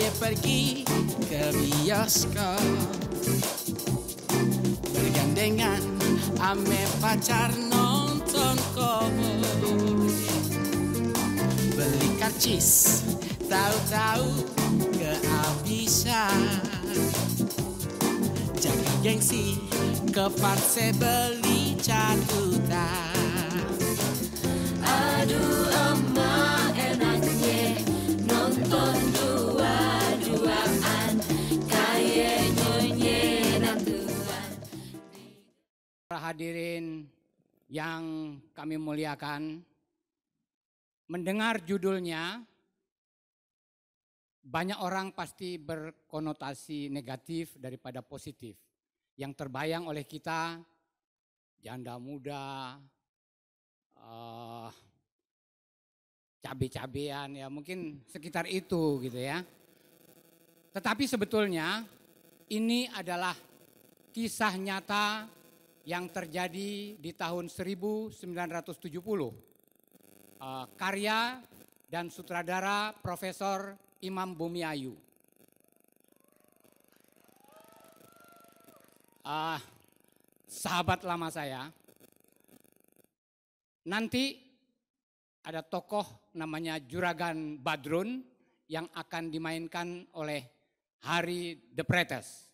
Ayo pergi ke bioskop, bergandengan ame pacar nonton koboi. Beli karcis, tahu-tahu kehabisan. Jaga gengsi, ke parse beli catatan. Aduh emak enaknya nonton dua-duaan kayak nyenyenan Tuhan. Para hadirin yang kami muliakan, mendengar judulnya, banyak orang pasti berkonotasi negatif daripada positif. Yang terbayang oleh kita, janda muda, cabe-cabean, ya mungkin sekitar itu gitu ya. Tetapi sebetulnya ini adalah kisah nyata yang terjadi di tahun 1970. Karya dan sutradara Profesor Imam Bumiayu. Sahabat lama saya. Nanti ada tokoh namanya Juragan Badrun yang akan dimainkan oleh Hari De Pretes.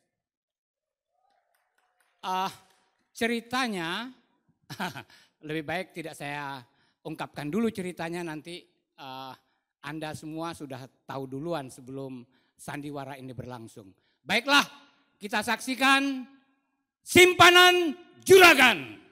Ceritanya, lebih baik tidak saya ungkapkan dulu ceritanya, nanti Anda semua sudah tahu duluan sebelum sandiwara ini berlangsung. Baiklah, kita saksikan Simpanan Juragan.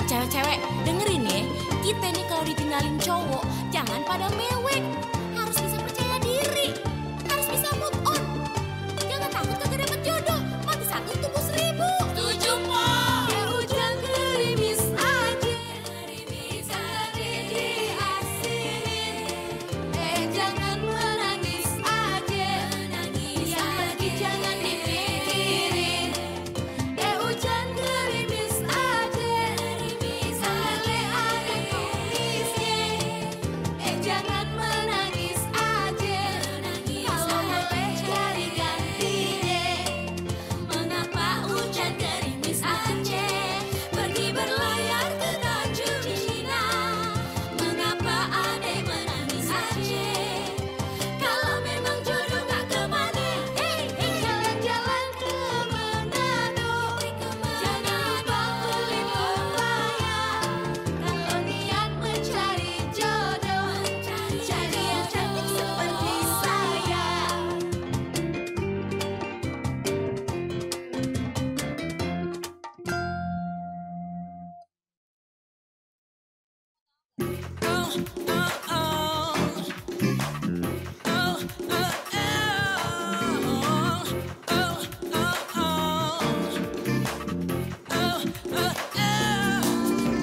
Cewek-cewek, dengerin ya, kita nih kalau ditinggalin cowok, jangan pada mewek. Harus bisa percaya diri, harus bisa move on. Jangan takut kagak dapet jodoh, mati satu tumbuh 1000. Setuju, Po. Hujan gerimis aja, gerimis aja diasinin. Jangan menangis aja, menangis yang pergi jangan dipikirin. Hujan gerimis aja. Jangan menangis aja, kalau boleh cari gantinya. Mengapa hujan gerimis aja pergi berlayar ke Tanjung Cina? Mengapa adek menangis aja kalau memang jodoh gak kemana? Jalan-jalan ke Manado, jangan lupa beli pepaya. Kalau niat mencari jodoh, cari yang cantik seperti saya.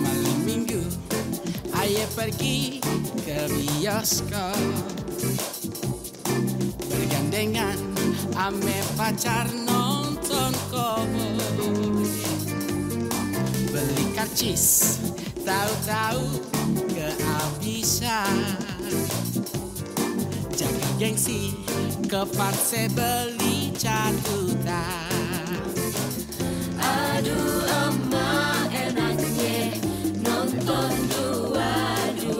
Malam minggu, ayo pergi ke bioskop, bergandengan ame pacar nonton koboi. Beli karcis, tahu-tahu kehabisan. Jaga gengsi, ke parse beli catatan. Aduh emak enaknya nonton dua-duaan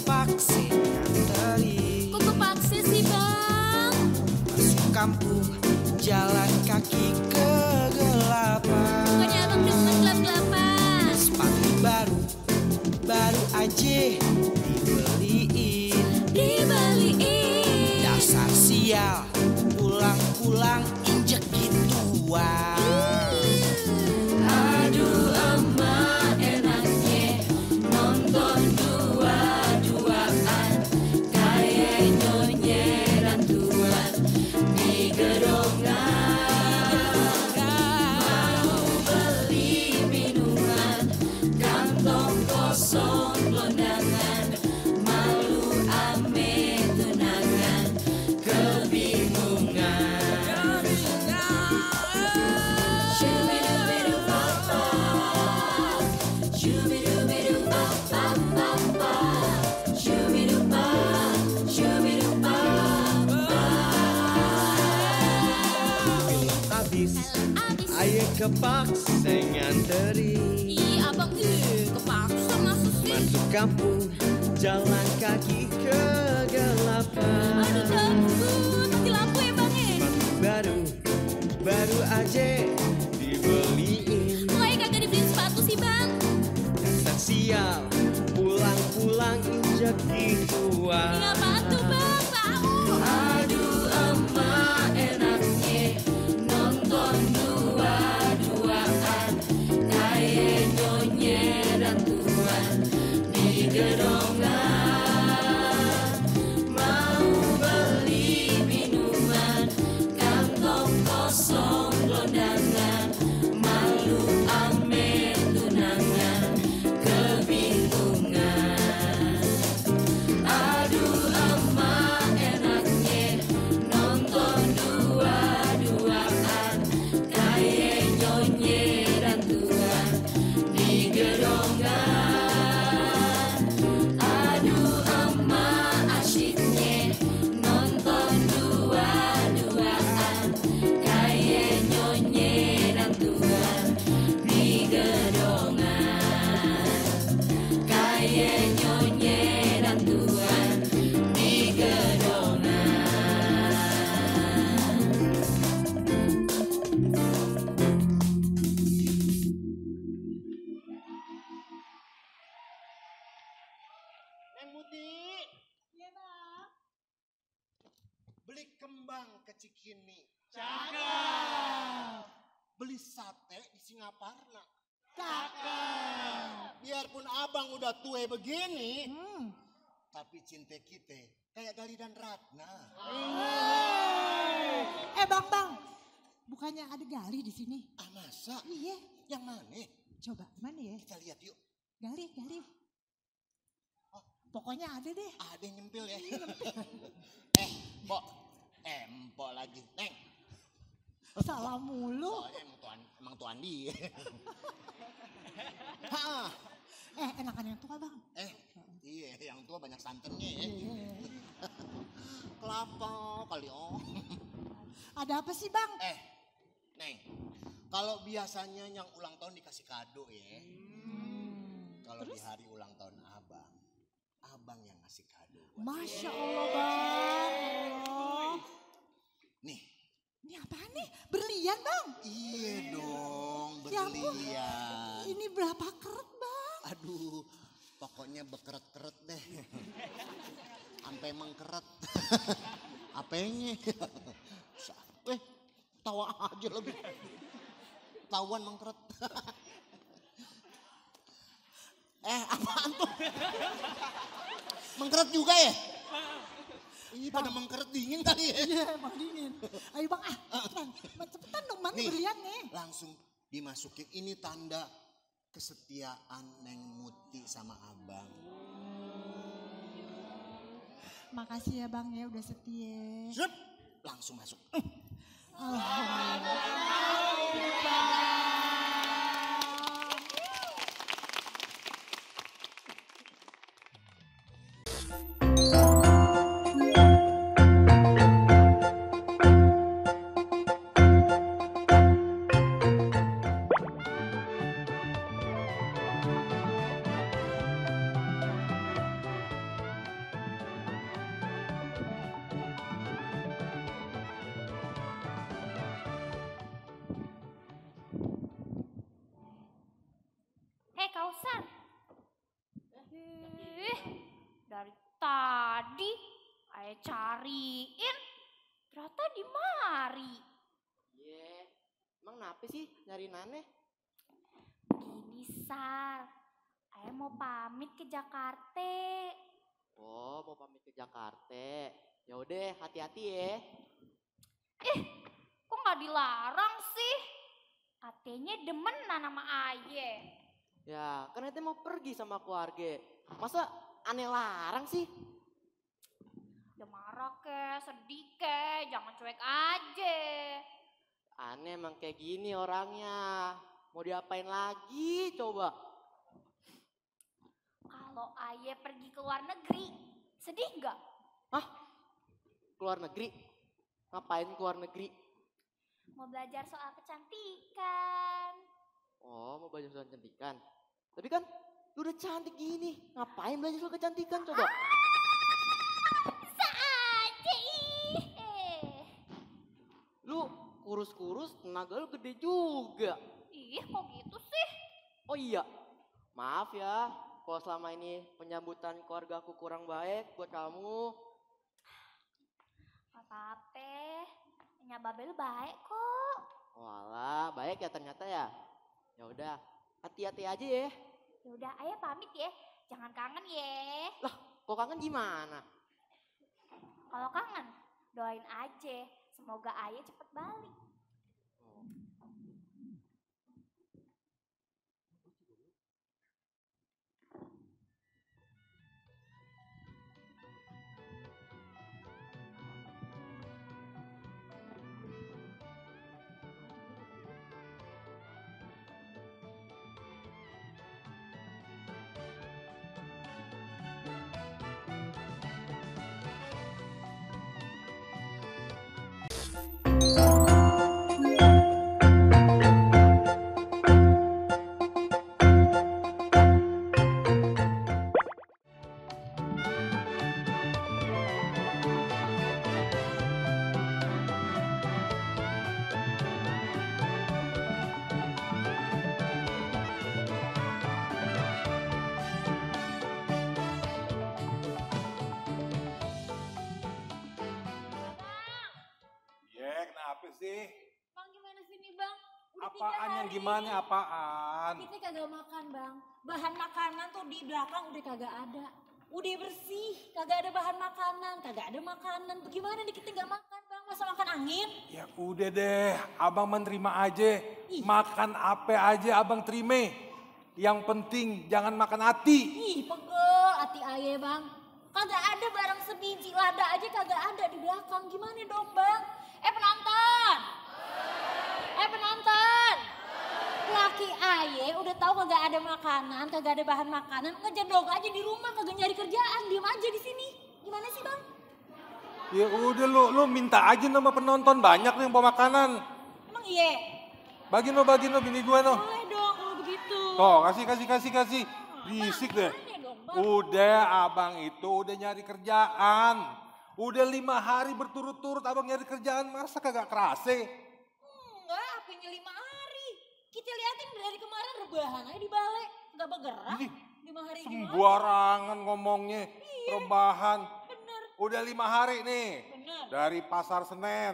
kepaksa nganteri. Kok kepaksa sih bang? Masuk kampung jalan kaki kegelapan. Bukannya abang demen gelap-gelapan. Sepatu baru aja dibeliin. Dasar sial, pulang-pulang injek gituan. Aduh emak enaknya nonton dua-duaan kayak nyonyeran tuan di gedongan. Mau beli minuman kantong kosong londangan, malu ame tunangan kebingungan. Shubidubidu-papa, shubidubidu-pa-pa-pa-pa, shubidu-pa, shubidu-pa-pa. Film habis, ayo kepaksa nganteri. Ih abang, kepaksa masuk sih. Masuk kampung, jalan kaki kegelapan. Aduh takut, mati lampu ya bang ya. Sepatu baru aja dibeliin. Kok aja kagak dibeliin sepatu sih bang? Dasar sial, pulang-pulang injak gituan. Ini apaan tuh bang? Tahu. Aduh emak enaknya nonton dua-duaan kayak nyonyeran tuan di gedongan. Mau beli minuman kantong kosong londangan, malu ame tunangan kebingungan. Aduh emak enaknya nonton dua-duaan kayak nyonyeran tuan di gedongan. Aduh emak asyiknya nonton dua-duaan kayak nyonyeran tuan di gedongan. Kayak nyonyeran tuan di gedongan. Neng Muti. Iya bang. Beli kembang ke Cikini. Cakep. Beli sate di Singaparna. Cakep. Biarpun abang udah tua begini, tapi cinta kita kayak Gali dan Ratna. Bang, bukannya ada Gali di sini? Ah masa? Iya. Yang mana? Coba mana ya? Kita lihat yuk. Gali. Pokoknya ada deh. Ada yang nyempil ya. Mbok. Mbok lagi. Neng. Salah mulu. Soalnya emang tuan dia. Ha. Enakan yang tua bang. Iya, yang tua banyak santannya ya. Kelapa kali oh. Ada apa sih bang? Neng, kalau biasanya yang ulang tahun dikasih kado ya. Kalau di hari ulang tahun abang yang ngasih kado buat Masya Allah bang. Allah. Nih. Ini apaan nih? Berlian bang? Iya dong, Ya ampun. berlian. Ini berapa keret bang? Aduh, pokoknya bekeret-keret deh. Sampai mengkeret. Apanya? Tawa aja lebih. Tawan mengkeret. Apaan tuh? Mengkeret juga ya? Ini pada mengkeret dingin kali ya? Iya emang dingin. Ayo bang cepetan dong mana Nih, berliannya? langsung dimasukin. Ini tanda kesetiaan Neng Muti sama abang. Makasih ya bang ya udah setia. Sip, langsung masuk. San. Dari tadi Ayah cariin, ternyata di mari. Emang kenapa sih nyariin aneh? Gini Sar, Ayah mau pamit ke Jakarta. Oh, mau pamit ke Jakarta. Ya udah, hati-hati ya. Kok nggak dilarang sih? Katanya demenan sama Ayah. Ya, kan ente mau pergi sama keluarga. Masa aneh larang sih? Ya marah ke, sedih ke, jangan cuek aja. Aneh emang kayak gini orangnya. Mau diapain lagi coba? Kalau Ayah pergi ke luar negeri, sedih nggak? Keluar negeri? Ngapain keluar negeri? Mau belajar soal kecantikan. Oh, mau belajar soal kecantikan. Tapi kan lu udah cantik gini. Ngapain belajar soal kecantikan coba? Aja ih. Lu kurus-kurus, tenaga lu gede juga. Ih, kok gitu sih? Oh iya, maaf ya kalau selama ini penyambutan keluarga aku kurang baik buat kamu. Gak apa-apa, Nya Babel baik kok. Walah, baik ya ternyata ya. Ya udah, hati-hati aja ya. Ya udah, Ayah pamit ya. Jangan kangen ya. Lah, kok kangen gimana? Kalau kangen, doain aja. Semoga Ayah cepet balik. Kenapa sih? Bang gimana sih nih bang? Udah 3 Apaan yang hari. gimana apaan? Kita kagak makan bang. Bahan makanan tuh di belakang udah kagak ada. Udah bersih, kagak ada bahan makanan, kagak ada makanan. Bagaimana nih kita gak makan bang? Masa makan angin? Ya udah deh, abang menerima aja. Ih. Makan apa aja abang terima. Yang penting jangan makan hati. Ih pegel hati ayah bang. Kagak ada barang sebiji, lada aja kagak ada di belakang. Gimana dong bang? Penonton! Penonton! Laki ayah udah tahu kagak ada makanan, kagak ada bahan makanan, ngejedok aja di rumah, kagak nyari kerjaan, diem aja di sini. Gimana sih bang? Ya udah lu minta aja sama penonton, banyak nih yang bawa makanan. Emang iya? Bagiin lo bini gua no. Boleh dong kalau begitu. Tuh kasih. Risik deh. Makanya dong bang. Udah abang itu udah nyari kerjaan. Udah 5 hari berturut-turut abang nyari kerjaan, masa kagak kerasa? Enggak, apanya 5 hari. Kita liatin dari kemarin rebahan aja di balai. Enggak bergerak. Ih, 5 hari gimana? sembarangan ngomongnya, rebahan. Bener, Udah 5 hari nih. bener. Dari pasar Senin,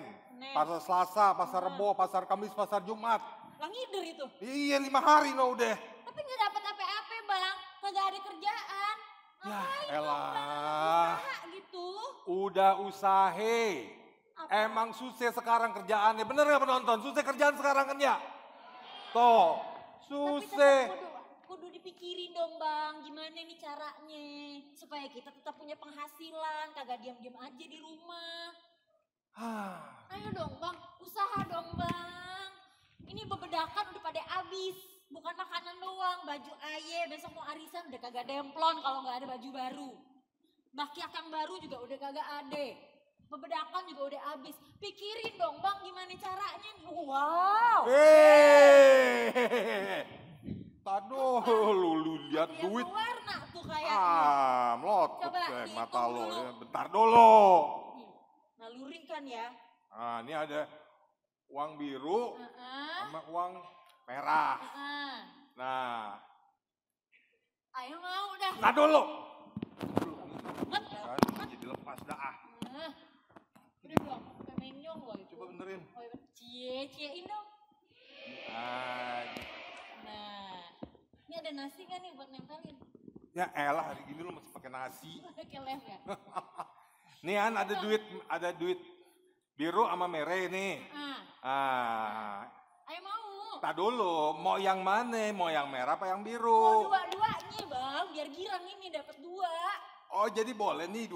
pasar Selasa, pasar Rebo, pasar Kamis, pasar Jumat. Lah ngider itu. Iya 5 hari no udah. Tapi nggak dapat apa-apa bang. Kagak ada kerjaan. Ya Ngapain dong, elah. Bang? Usaha gitu. Udah usahe. Apa? Emang susah sekarang kerjaannya. Bener gak penonton? Susah kerjaan sekarang kan ya? Tuh, Tapi susah. tetap kudu dipikirin dong bang. Gimana nih caranya. Supaya kita tetap punya penghasilan. Kagak diam-diam aja di rumah. Ayo dong bang. Usaha dong bang. Ini bebedakan udah pada habis. Bukan makanan doang. Baju aye besok mau arisan udah kagak demplon kalau nggak ada baju baru. Baki akang baru juga udah kagak ada. Bebedakan juga udah habis. Pikirin dong bang gimana caranya. Wow. Taduh, lu lihat Yang duit. warna tuh kayaknya. Melotot Coba deh dihitung mata lo. dulu. Ya. Bentar dulu. Nih, naluri kan ya. Nah, ini ada uang biru Heeh. sama uang merah. Heeh. Nah, Ayo mau dah. Nah dulu. Kan jadi lepas dah. Udah dong, sampai menyong loh itu. Coba benerin. Oh, iya. Ciein dong. Nah, ini ada nasi kan nih buat nempelin? Ya elah hari gini lu masih pakai nasi. Pakai lem ya? Nih Han ada duit biru sama mere nih. Ayo mau. Tak dulu, mau yang mana? Mau yang merah apa yang Mau biru? dua-duanya bang, biar girang ini dapat 2. Oh jadi boleh nih 2.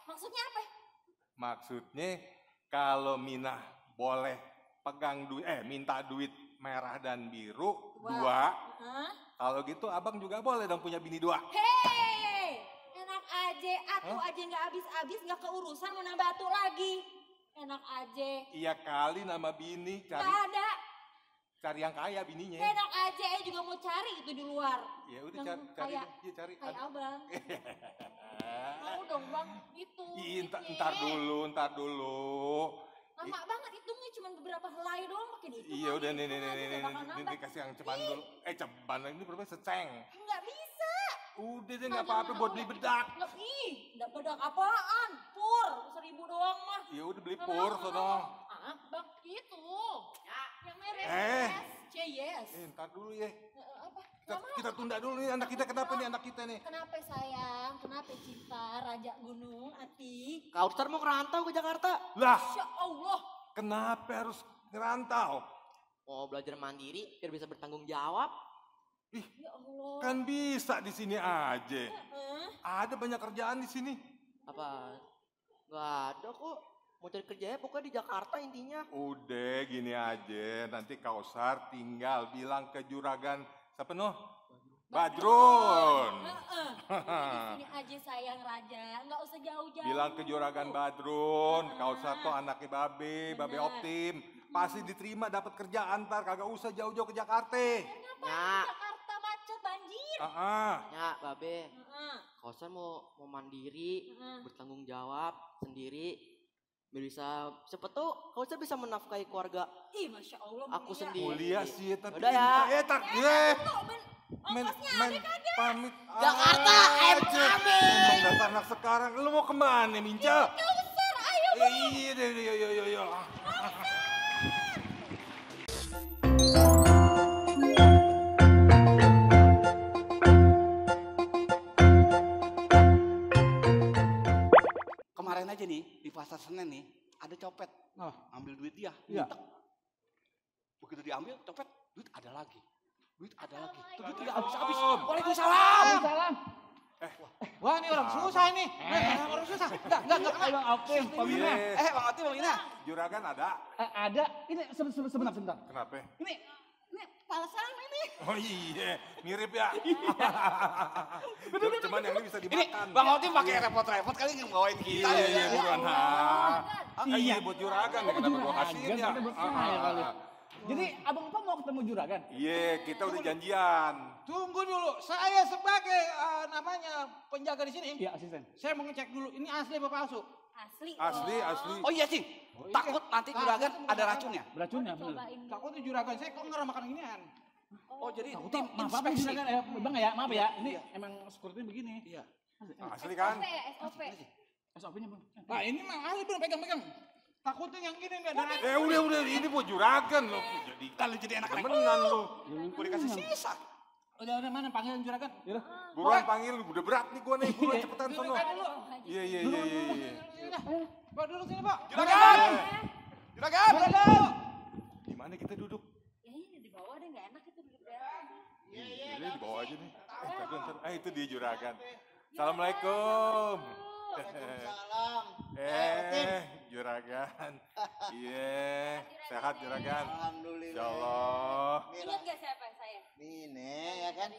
Maksudnya apa? Maksudnya kalau Minah boleh pegang duit, minta duit merah dan biru 2. Kalau gitu abang juga boleh dong punya bini 2. Hei, enak aja, aja nggak habis-habis, nggak keurusan mau nambah atu lagi. Enak aja. Iya kali nama bini Nggak ada. cari yang kaya bininya. Enak aja, juga mau cari itu di luar. Ya udah Yang cari, kayak- iya, cari. Kayak abang. Mau dong bang, itu. Ih, duitnya. ntar dulu. Lama banget hitungnya cuma beberapa helai doang pakai dihitung. Iya udah nih bakal nambah. kasih yang ceban dulu. Ceban ini berapa seceng. Nggak bisa. Udah deh nggak apa-apa buat beli bedak. Nggak, nggak bedak apaan? Pur, 1.000 doang mah. Ya udah beli Nggak pur mau, sono. Bang, itu. Yang merah. Yes. Ntar dulu ya. Apa? Kita tunda dulu nih anak kita kenapa nih anak kita nih? Kenapa sayang? Kenapa cinta Raja Gunung Ati? Kau ntar mau ngerantau ke Jakarta. Lah, Masya Allah. kenapa harus ngerantau? Mau belajar mandiri biar bisa bertanggung jawab. Ya Allah. Kan bisa di sini aja. Heeh. Ada banyak kerjaan di sini. Apa? Gak ada kok. Mau cari kerjanya pokoknya di Jakarta intinya. Udah gini aja, nanti Kausar tinggal bilang ke juragan siapa noh? Badrun. Di sini aja sayang Raja, nggak usah jauh-jauh. Bilang ke juragan Badrun, Kausar tuh anaknya Babe Bener. Optim. Pasti diterima dapat kerjaan ntar, kagak usah jauh-jauh ke Jakarta. Kenapa Ya. Jakarta macet banjir? Ya, Babe. Heeh. Kau mau mandiri, Heeh. bertanggung jawab sendiri. Biar bisa, siapa tuh kau bisa menafkahi keluarga Ih, Masya Allah. aku mulia. sendiri. Mulia sih, tapi Udah ya. Ongkosnya ada kagak? pamit. Jakarta, aja. Emang dasar anak sekarang, lu mau kemana Minca? Kausar, ayo. Iya deh, yo. Kemarin aja nih di pasar Senen nih ada copet ambil duit dia. Iya. Minta. Begitu diambil copet duit ada lagi. Tuh duit tidak habis-habis. Waalaikumsalam. Salam. Wah ini orang susah ini. Orang susah. Enggak kena. Bang Optim, Pak Mina. Bang Ati, Bang Ina. Juragan ada. Ada. Ini sebentar. Kenapa? Ini palasan ini. Oh iya, mirip ya. Cuman yang ini bisa Ini dimakan. Bang Ati pakai repot-repot kali ngebawain kita. Iya, buruan. Iya. Buat juragan ya, kenapa gua kasihin ya? Buat saya kali. Jadi abang Pak mau ketemu juragan? Iya, kita udah janjian. Tunggu dulu, saya sebagai penjaga di sini, Iya asisten. saya mau ngecek dulu ini asli apa palsu. Asli. Asli. Oh iya sih. Takut nanti juragan ada racunnya. Beracunnya bener. Cobain. Takutnya juragan saya kok nggak makan ginian. Oh jadi Takutnya tim maaf apa inspeksi. juragan bang ya maaf ya. Ini emang sepertinya begini. Iya. Asli kan? SOP ya, SOP. SOP-nya bang. Nah ini mah asli belum pegang-pegang. Takutnya yang gini nggak ada racun. Udah, ini buat juragan loh. Jadi Kalau jadi anak temenan lu. gue dikasih sisa. Udah mana panggilan juragan? Yaudah. Buruan panggil, udah berat nih gua nih. Buruan cepetan sono. Juragan dulu. Iya. Pak dulu sini Pak. Juragan. Juragan. Di mana kita duduk? Ya ini di bawah deh, nggak enak itu duduk di atas. Iya, di bawah aja nih. Ntar. Itu dia juragan. Assalamualaikum. Waalaikumsalam. Juragan. Iya, sehat juragan. Alhamdulillah. Insyaallah. Ingat nggak siapa saya? Mine ya kan?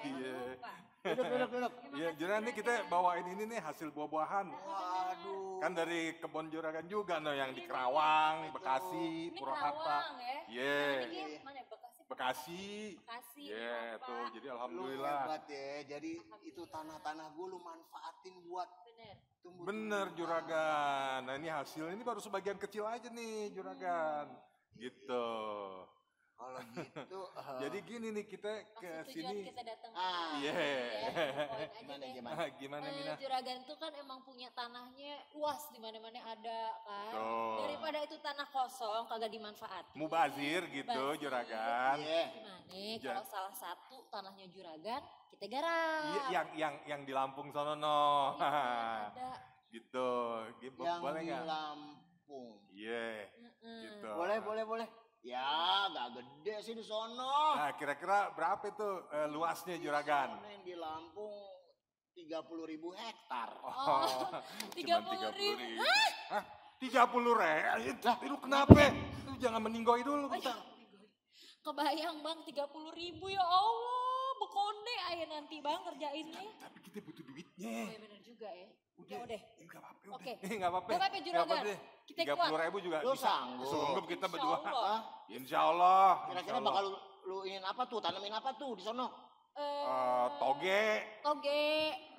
Iya. Duduk. Iya, juragan nih kita bawain ini nih hasil buah-buahan. Waduh. Kan dari kebun juragan juga no yang di Kerawang, Bekasi, Ini Purwakarta. Kerawang ya. Iya. Ini mana Bekasi? Bekasi. Bekasi. Iya, apa? tuh. Jadi Lu alhamdulillah. hebat ya. Jadi itu tanah-tanah gue lu manfaatin buat Bener. tumbuh. Bener juragan. Nah ini hasil ini baru sebagian kecil aja nih juragan. Gitu. Kalau gitu. Jadi gini nih kita ke Maksud tujuan sini. kita datang. Iya. Gimana Eh, Mina? Juragan tuh kan emang punya tanahnya luas di mana-mana ada kan. Tuh. Daripada itu tanah kosong kagak dimanfaatin. Mubazir gitu Bazir. Juragan. Iya. Gimana kalau salah satu tanahnya Juragan kita garap. Iya, yang di Lampung sono no. Ada. Gitu. Yang Boleh di nggak? Lampung. Iya. Gitu. Boleh. Ya, gak gede sih di sono. Nah, kira-kira berapa itu luasnya Juragan? Sono yang di Lampung 30.000 hektar. Oh, Cuman 30.000. Hah? 30.000? Lu kenapa? Lu jangan meninggoy dulu. Kebayang Bang 30.000 ya Allah. Bekonde aja nanti Bang kerjainnya. Tapi kita butuh Oh duitnya. iya bener juga ya. Ya udah. Enggak apa-apa. Oke. Enggak apa-apa. Nggak apa-apa, Juragan. Kita kuat. 30.000 juga Lu bisa. sanggup? Sanggup kita Insya berdua. Allah. Insya Allah. Kira-kira bakal lu ingin apa tuh? Tanamin apa tuh di sono? Toge. Toge.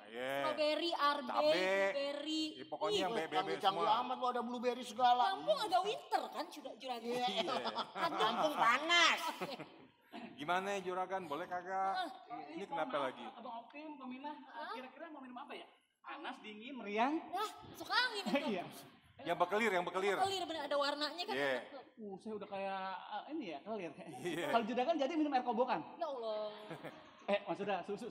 Iya. Strawberry, arbe, Cabe. blueberry. Ya, pokoknya yang bebe Canggih-canggih semua. amat lu ada blueberry segala. Lampung agak winter kan Juragan. Iya. Lampung panas. Gimana ya Juragan? Boleh kagak? Ini kenapa lagi? Abang Opim, Peminah, kira-kira mau minum apa ya? Panas, dingin, meriang? Wah, suka angin itu. Iya. Yang bekelir. Kelir bener ada warnanya kan. Iya. enak tuh. Saya udah kayak ini ya, kelir. Iya. Kalau Juragan jadi minum air kobokan? Ya Allah. Maksudnya susu.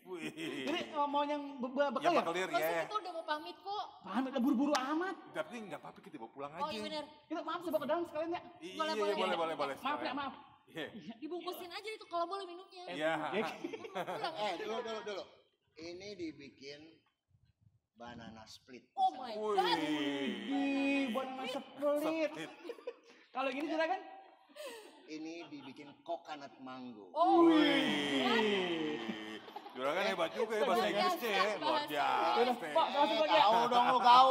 Wih. Jadi mau yang bekal Yang ya? bekelir Maksud ya. itu udah mau pamit kok. Pamit lah buru-buru amat. Tapi nggak apa-apa kita bawa pulang Oh aja. iya bener. Kita maaf coba ke dalam sekalian ya. Iya, Boleh. boleh. Maaf ya, maaf. Iya. Dibungkusin aja itu kalau boleh minumnya. Iya. Pulang. Dulu. Ini dibikin banana split. Oh my god. Wih, banana split. Kalau gini Juragan? Ini dibikin coconut mango. Oh. Wih. Juragan hebat juga ya bahasa Inggrisnya ya. Luar biasa. Pak, langsung aja. Kau dong lu kau.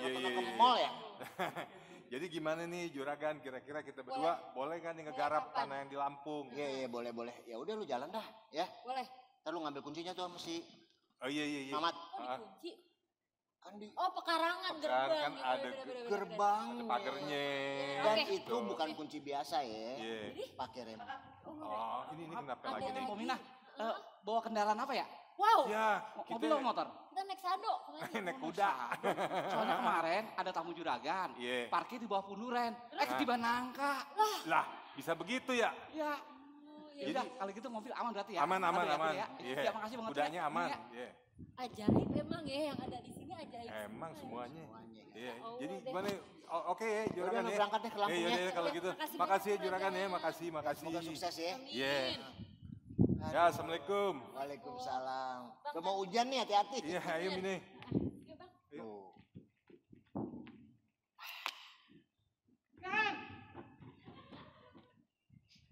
Iya. Pernah ke mall ya? Jadi gimana nih Juragan, kira-kira kita berdua boleh kan nih ngegarap tanah yang di Lampung? Iya, boleh. Ya udah lu jalan dah, ya. Boleh. Ntar lu ngambil kuncinya tuh sama si Oh iya. Mamat. Oh dikunci. Kan di Oh pekarangan Pekarangan gerbang. kan ada gerbang. Ada pagernya. Dan Oke. itu bukan kunci biasa ya. Iya. Pakai rem. Oh, ini kenapa lagi nih? Peminah, bawa kendaraan apa ya? Wow. Ya, Mobil kita atau motor? Kita naik sado kemarin. naik kuda. Soalnya kemarin ada tamu Juragan. Iya. Parkir di bawah punduren. Ketiban nangka. Lah, bisa begitu ya? Ya. Jadi- Udah, kalau gitu mobil aman berarti ya? Aman. Ya. Iya. Ya, makasih banget. Kudanya ya. aman. Iya. Iya. Ajaib emang ya yang ada di sini ajaib. Emang semuanya. Iya. Oh, Jadi deh. gimana? Oke ya, Juragan Udah, ya. berangkat deh ke Lampung Iya, ya. kalau gitu. Makasih Makasih ya banyak, Juragan ya, Juragan. makasih. Semoga sukses ya. Iya. Ya, Assalamualaikum. Waalaikumsalam. Udah mau hujan nih, hati-hati. Iya, ayo Mine. Yuk, Bang. Tuh.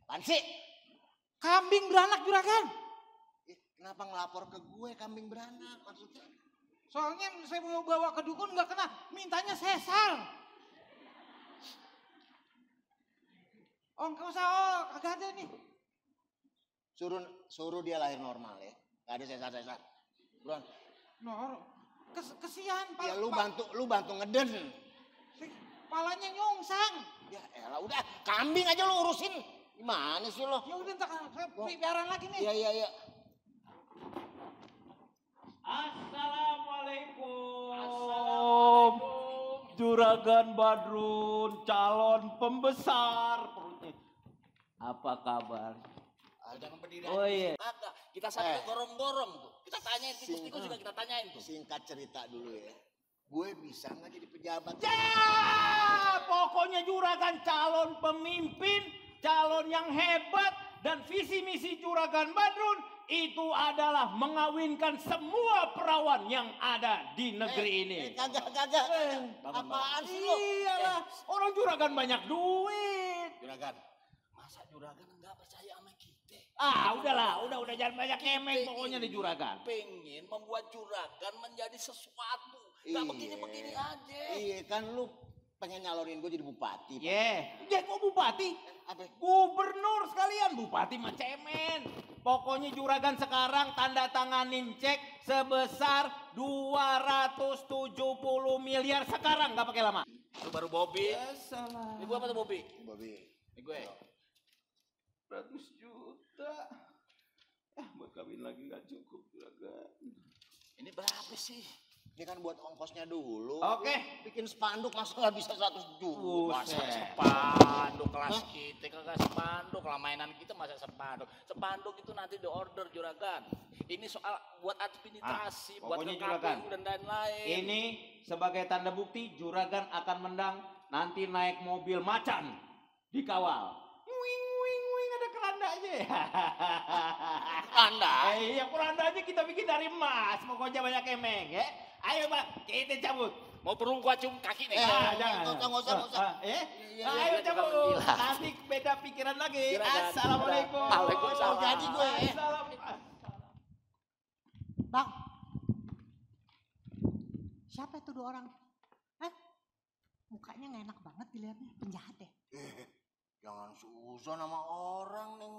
Apaan sih? Kambing beranak Juragan. Kenapa ngelapor ke gue kambing beranak maksudnya? Soalnya saya mau bawa ke dukun nggak kena, mintanya sesar. Oh nggak usah, kagak ada nih. Suruh dia lahir normal ya. Gak ada sesar-sesar. Buruan. Kesian Ya lu bantu ngeden. palanya nyongsang. Ya elah udah kambing aja lu urusin. Gimana sih lo? Ya udah ntar saya piaran lagi nih. Iya. Assalamualaikum. Juragan Badrun, calon pembesar. Perutnya. Apa kabar? Jangan berdiri Oh iya. Kagak, kita sampai gorong-gorong tuh. Kita tanyain tikus-tikus juga kita tanyain tuh. Singkat cerita dulu ya. Gue bisa nggak jadi pejabat? Pokoknya Juragan calon pemimpin, calon yang hebat, dan visi misi Juragan Badrun itu adalah mengawinkan semua perawan yang ada di negeri ini. Kagak. Apaan sih lo? Iyalah, orang Juragan banyak duit. Juragan, masa Juragan nggak percaya sama kita? Udahlah, udah jangan banyak kemeng pokoknya di Juragan. Pengen membuat Juragan menjadi sesuatu. Gak Iya. begini-begini aja. Iya kan lu pengen nyalonin gue jadi bupati. Pak. Dia kok bupati? Apa? Gubernur sekalian, bupati mah cemen. Pokoknya Juragan sekarang tanda tanganin cek sebesar 270 miliar sekarang, nggak pakai lama. Itu baru Bobby. Ini gua apa tuh Bobby? Bobi. Ini gue. 100 juta. Buat kawin lagi nggak cukup juragan. Ini berapa sih? Ini kan buat ongkosnya dulu. Oke. Bikin spanduk masa nggak bisa 100 juta. Masa spanduk kelas kita kagak spanduk. Lah mainan kita masa spanduk. Spanduk itu nanti di order juragan. Ini soal buat administrasi, buat ke KPU dan lain-lain. Ini sebagai tanda bukti juragan akan menang nanti naik mobil macan dikawal. Wing wing wing ada kerandanya. Keranda? Iya kerandanya kita bikin dari emas. Pokoknya banyak emeng ya. Ayo Bang, kita cabut. Mau perlu gua cium kaki nih. Jangan. Nggak usah. Ayo cabut. Nanti beda pikiran lagi. Assalamualaikum. Waalaikumsalam. Jadi gue. Bang, siapa itu 2 orang? Mukanya nggak enak banget dilihatnya, penjahat deh. Jangan susah nama orang, Neng.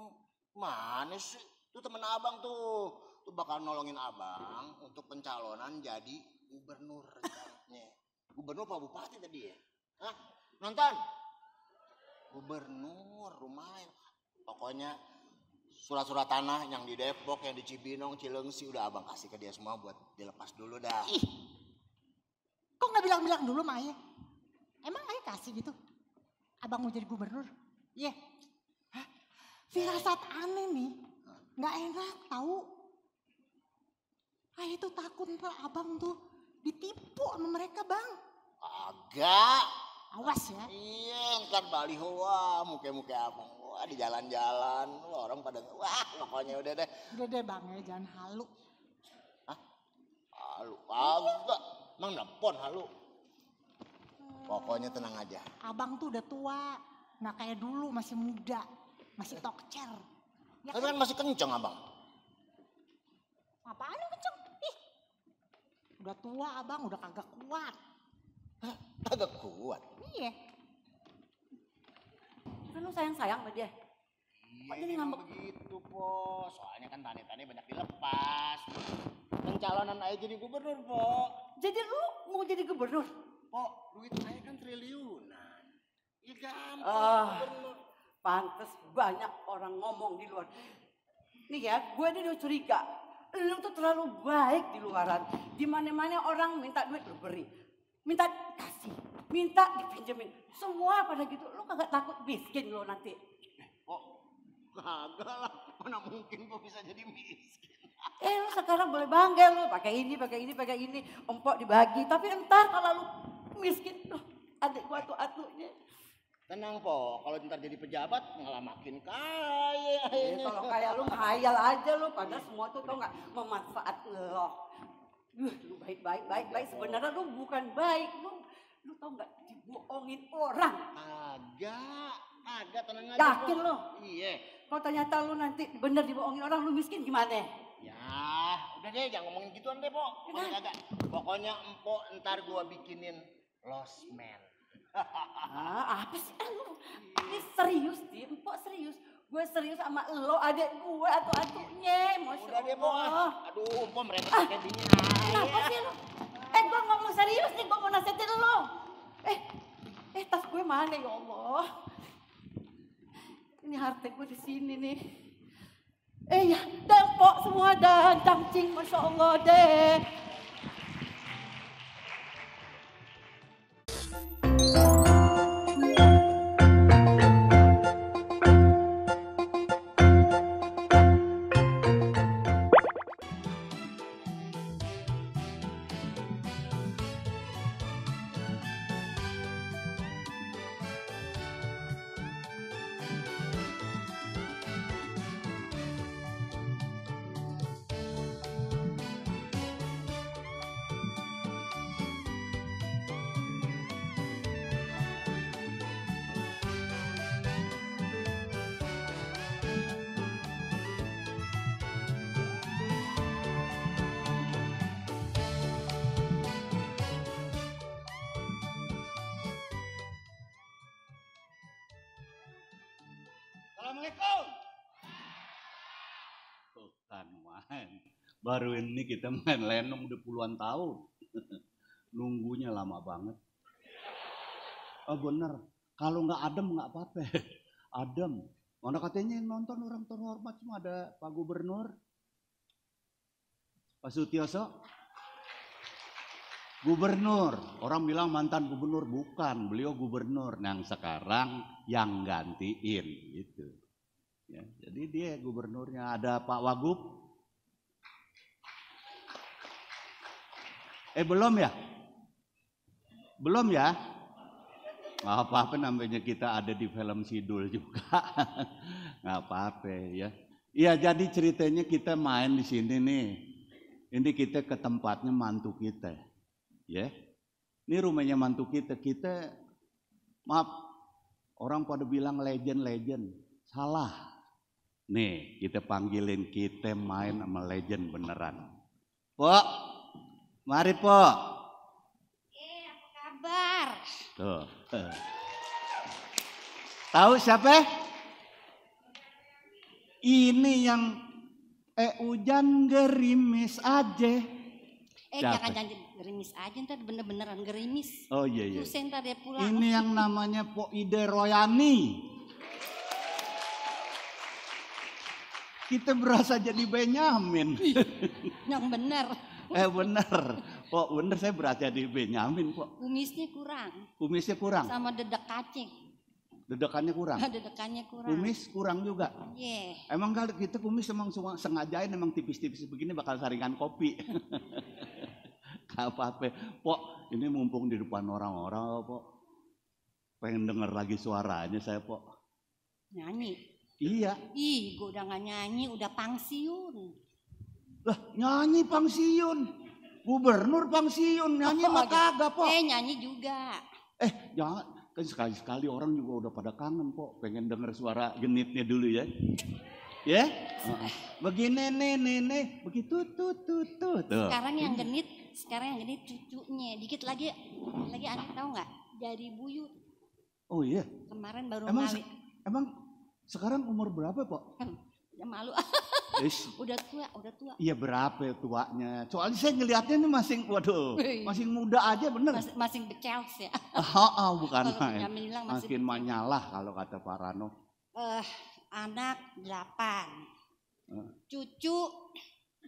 Mana sih? Itu temen abang tuh. Tuh bakal nolongin abang untuk pencalonan jadi gubernur rencananya. Gubernur apa bupati tadi ya? Hah? Nonton? Gubernur, lumayan. Pokoknya surat-surat tanah yang di Depok, yang di Cibinong, Cilengsi udah abang kasih ke dia semua buat dilepas dulu dah. Ih, kok nggak bilang-bilang dulu sama Ayah? Emang Ayah kasih gitu? Abang mau jadi gubernur? Iya. Yeah. Firasat aneh nih, nggak enak tahu. Ayah tuh takut ntar abang tuh ditipu sama mereka bang. Agak. Awas ya. Iya, ntar baliho wah, muka-muka abang. Wah di jalan-jalan, wah orang pada wah pokoknya udah deh. Udah deh bang ya, jangan halu. Hah? Halu? Agak. Emang nepon halu? Pokoknya tenang aja. Abang tuh udah tua, nggak kayak dulu masih muda, masih tokcer. Ya tapi kan masih kenceng abang. Apaan yang kenceng? Ih, udah tua abang, udah kagak kuat. Hah? Kagak kuat? Iya. Kan lu sayang-sayang sama dia. Kok jadi ngambek begitu, Po? Soalnya kan tani-tani banyak dilepas. Pencalonan aja jadi gubernur, Po. Jadi lu mau jadi gubernur? Po, duit saya kan triliunan. Ya gampang gubernur. Pantes banyak orang ngomong di luar. Nih ya, gue ini udah curiga. Lu tuh terlalu baik di luaran. Di mana-mana orang minta duit lu beri. Minta kasih, minta dipinjemin. Semua pada gitu. Lu kagak takut miskin lu nanti? Po, kagak lah. Mana mungkin gue bisa jadi miskin. Lu sekarang boleh bangga lu. Pakai ini. Empok dibagi. Tapi entar kalau lu miskin, adik gua tuh atunya. Tenang Po, kalau ntar jadi pejabat malah makin kaya. Kalau kayak lu khayal aja lu, padahal semua tuh tau gak memanfaat lo. Lu baik. Sebenarnya lu bukan baik, lu tau gak dibohongin orang. Agak tenang aja. Yakin lu? Iya. Kalau ternyata lu nanti bener dibohongin orang, lu miskin gimana? Ya, udah deh jangan ngomongin gituan deh Po. Pokoknya empok ntar gua bikinin losmen. Apa sih lu? Ini serius di, empok serius. Gue serius sama lo, adik gue atu-atunya. Masya udah deh, Po. Aduh, empok merepot kayak gini. Kenapa sih lo? Gue ngomong serius nih, gue mau nasihatin lo. Tas gue mana ya Allah? Ini harta gue di sini nih. Ya, dempok semua dan cangcing, Masya Allah deh. Assalamualaikum. Bukan main. Baru ini kita main lenong udah puluhan tahun. Nunggunya lama banget. Oh bener, kalau nggak adem nggak apa-apa. adem. Mana katanya yang nonton orang terhormat cuma ada Pak Gubernur, Pak Sutioso. Gubernur, orang bilang mantan gubernur, bukan, beliau gubernur. Yang sekarang yang gantiin gitu. Ya, jadi dia gubernurnya. Ada Pak Wagub. Belum ya? Belum ya? Nggak apa-apa, namanya kita ada di film Sidul juga. Nggak apa-apa ya. Iya, jadi ceritanya kita main di sini nih. Ini kita ke tempatnya mantu kita. Ya. Ini rumahnya mantu kita. Kita, maaf, orang pada bilang legend. Salah. Nih, kita panggilin, kita main sama legend beneran. Pok, mari Pok. Apa kabar? Tuh. Tahu siapa? Ini yang hujan gerimis aja. Jangan gerimis aja, ntar bener-beneran gerimis. Oh iya. Lusen ntar dia pulang. Ini yang namanya Pok Ide Royani. Kita berasa jadi Benyamin. Yang bener. Bener. Pok bener, saya berasa jadi Benyamin Pok. Kumisnya kurang. Sama dedek kacing. Dedekannya kurang. Dedekannya kurang. Kumis kurang juga. Iya. Emang kalau kita kumis emang sengajain emang tipis-tipis begini bakal saringan kopi. Gak apa-apa. Pok, ini mumpung di depan orang-orang Pok. Pengen denger lagi suaranya saya Pok. Nyanyi? Iya. Ih, gue udah gak nyanyi, udah pangsiun. Lah, nyanyi pangsiun. Gubernur pangsiun, nyanyi mah kagak Pok. Nyanyi juga. Jangan, kan sekali-sekali orang juga udah pada kangen Pok. Pengen denger suara genitnya dulu ya. Ya? Begini nih, begitu tuh. Sekarang yang genit cucunya. Dikit lagi aneh tahu nggak? Jadi buyut. Oh iya. Kemarin baru ngawin. Emang sekarang umur berapa Pok? Ya malu. Udah tua. Iya, berapa tuanya? Soalnya saya ngelihatnya ini masih muda aja bener. Masih becels ya. Bukan main. Makin menyalah kalau kata Pak Rano. Anak 8. Cucu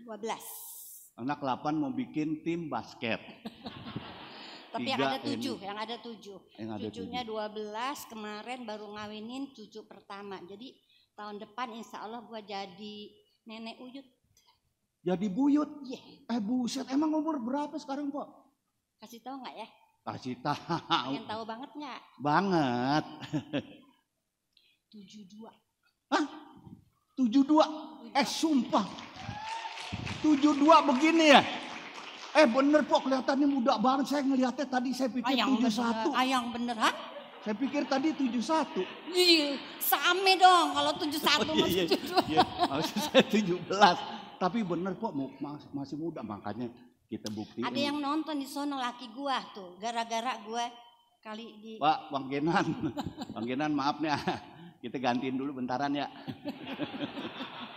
12. Anak 8 mau bikin tim basket. Tapi yang ada 7. Cucunya 12, kemarin baru ngawinin cucu pertama. Jadi tahun depan insya Allah gua jadi nenek uyut. Jadi buyut? Iya. Buset, emang umur berapa sekarang Pok? Kasih tahu nggak ya? Kasih tahu. Pengen tahu banget nggak? Banget. 72. Hah? 72? Sumpah. 72 begini ya? Bener Pok, kelihatannya muda banget. Saya ngelihatnya tadi saya pikir 71. Ayang bener, ha? Saya pikir tadi 71. Iya, same dong kalau 71 masih 72. Iya, maksud saya 17. Tapi bener Pok, masih muda, makanya kita buktiin. Ada yang nonton di sono laki gua tuh, gara-gara gua kali di... Pak, Bang Kenan maaf nih, kita gantiin dulu bentaran ya.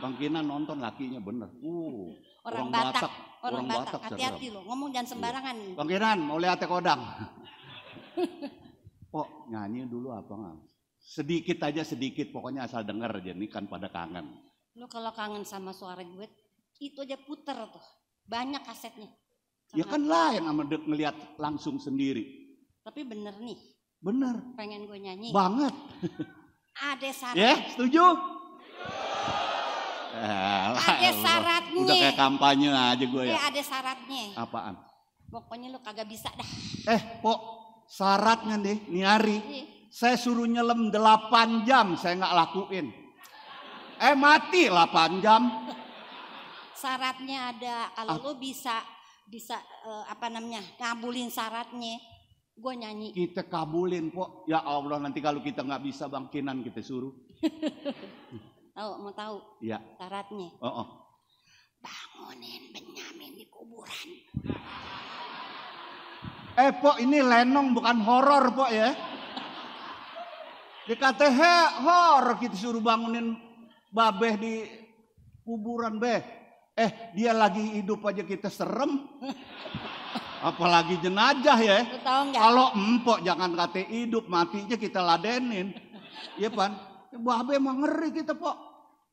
Bang Kenan nonton lakinya bener. Orang Batak. Hati-hati loh, ngomong jangan sembarangan nih. Bang Kenan mau lihat kodang. Pok, nyanyi dulu apa nggak? Sedikit, pokoknya asal denger aja, nih kan pada kangen. Lo kalau kangen sama suara gue, itu aja puter tuh, banyak kasetnya. Ya kan lain sama ngelihat langsung sendiri. Tapi bener nih. Bener. Pengen gue nyanyi. Banget. Ada syarat. Ya, setuju? Ada syaratnya. Udah kayak kampanye aja gue ya. Ada syaratnya. Apaan? Pokoknya lo kagak bisa dah. Pok, syaratnya nih, nih hari. Saya suruh nyelam 8 jam, saya nggak lakuin. Mati 8 jam. Syaratnya ada, kalau lo bisa ngabulin syaratnya, gue nyanyi. Kita kabulin Pok. Ya Allah, nanti kalau kita nggak bisa Bang Kenan kita suruh. Mau tahu? Iya. Syaratnya. Bangunin Benyamin di kuburan. Pok, ini lenong bukan horor Pok ya. Dikata horor kita suruh bangunin babeh di kuburan beh. Dia lagi hidup aja kita serem. Apalagi jenazah ya. Tahu nggak? Kalau empok jangan kata hidup, matinya kita ladenin. Iya Pan. Babe mah ngeri kita, Pok.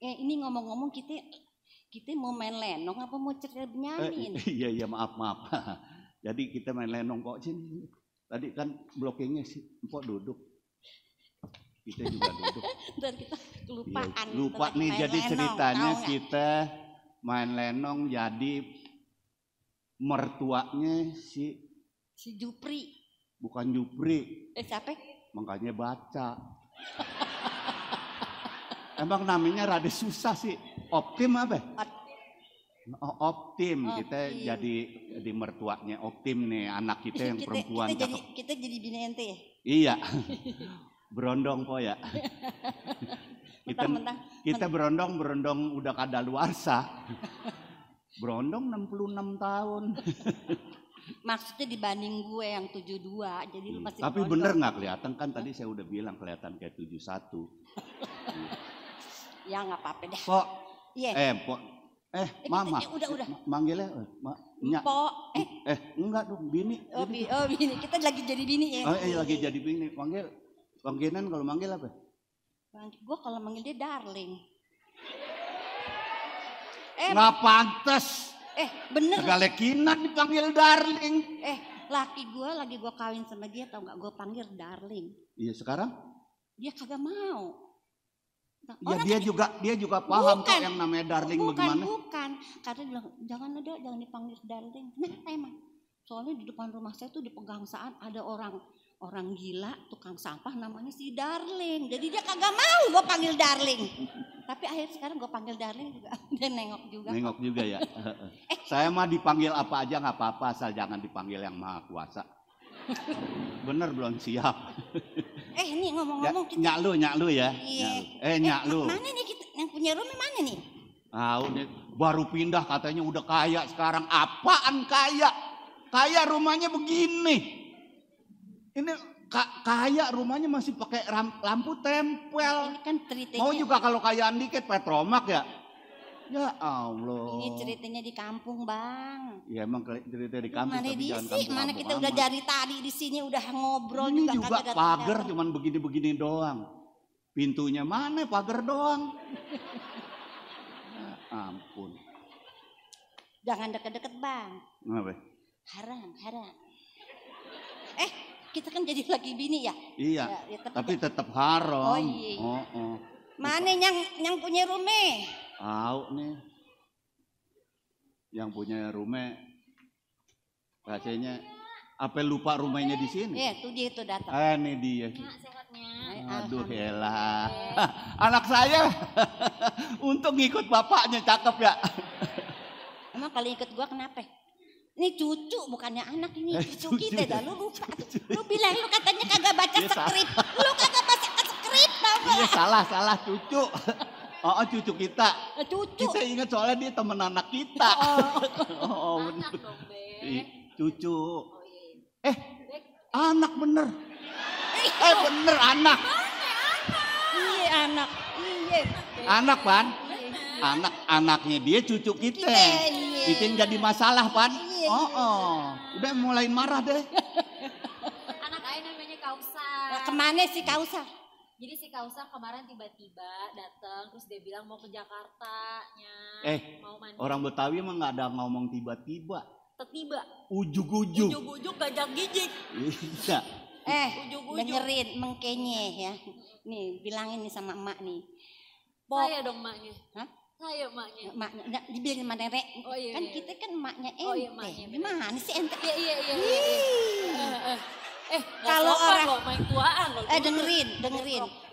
Ini ngomong-ngomong kita mau main lenong apa mau cerita nyanyi ini? Iya maaf. Jadi kita main lenong kok sini. Tadi kan blokingnya sih, Pok duduk. Kita juga duduk. Ntar kita kelupaan. Ya, lupa nih jadi lenong, ceritanya kita main lenong jadi mertuanya si Jupri. Bukan Jupri. Siapa? Makanya baca. Emang namanya rada susah sih. Optim apa? Optim. Kita jadi mertuanya Optim nih, anak kita yang perempuan. Kita jadi bini ente ya? Iya. Berondong po ya. Kita berondong udah kadaluarsa. Berondong 66 tahun. Maksudnya dibanding gue yang 72, jadi lu masih Tapi bener nggak kelihatan kan tadi saya udah bilang kelihatan kayak 71. Ya nggak apa-apa deh. Pok. Iya. Pok. Mama. Udah. Manggilnya Nyak. Pok. Enggak dong, bini. Bini. Kita lagi jadi bini ya. Lagi jadi bini. Panggilan kalau manggil apa? Gue kalau manggil dia darling. Nggak pantas. Bener. Segala kinan dipanggil darling. Laki gue lagi gue kawin sama dia, tau nggak? Gue panggil darling. Iya sekarang? Dia kagak mau. Ya dia juga paham kok yang namanya darling bagaimana. Bukan. Karena bilang jangan dipanggil darling. Nah emang. Soalnya di depan rumah saya tuh di Pegangsaan ada orang gila tukang sampah namanya si Darling. Jadi dia kagak mau gue panggil Darling. Tapi akhirnya sekarang gue panggil Darling juga. Dia nengok juga. Nengok juga ya. Saya mah dipanggil apa aja nggak apa-apa, asal jangan dipanggil yang Maha Kuasa. Bener belum siap. Ini ngomong-ngomong kita. Nyak lu ya. Iya. Nyak lu. Mana nih kita yang punya rumah mana nih? Nih baru pindah katanya udah kaya sekarang. Apaan kaya? Kaya rumahnya begini. Ini kaya rumahnya masih pakai lampu tempel. Ini kan ceritanya. Mau juga kalau kayaan dikit Petromak ya. Ya Allah. Ini ceritanya di kampung, Bang. Ya emang cerita di kampung. Mana di sih? Mana kita udah dari tadi di sini udah ngobrol ini juga. Ini juga pagar cuman begini-begini doang. Pintunya mana? Pagar doang. Ya, ampun. Jangan deket-deket, Bang. Kenapa? Haram. Kita kan jadi laki bini ya? Iya, tapi tetap haram. Oh iya. Mana yang punya rumah? Tahu nih. Yang punya rumah rasanya apa lupa rumahnya di sini? Iya, tuh dia tuh datang. Ini dia. Sehatnya. Aduh elah. Anak saya untuk ngikut bapaknya cakep ya. Emang kalau ikut gua kenapa? Ini cucu bukannya anak, ini cucu kita dah. Lu lupa. Lu bilang lu katanya kagak baca skrip. Lu kagak baca skrip tau gak? Iya salah cucu. Cucu kita. Kita ingat soalnya dia teman anak kita. Anak dong, Be. Cucu. Anak bener. Bener anak. Iya anak. Iya. Anak Pan. Anaknya dia cucu kita. Itu yang jadi masalah Pan. Udah mulai marah deh. Anak ayah namanya Kausar. Kemana sih Kausar? Jadi si Kausar kemarin tiba-tiba datang terus dia bilang mau ke Jakarta mau mandi. Orang Betawi emang nggak ada ngomong tiba-tiba. Tiba. Ujug-ujug. Ujug-ujug gajak gijik. Iya. Dengerin mengkenye ya. Nih bilangin nih sama emak nih. Saya dong emaknya. Hah? Saya emaknya. Emaknya, dibilangin sama nenek. Oh iya. Kan kita kan emaknya ente. Oh iya emaknya. Gimana sih ente? Iya. Kalau orang loh, main tuaan loh. dengerin.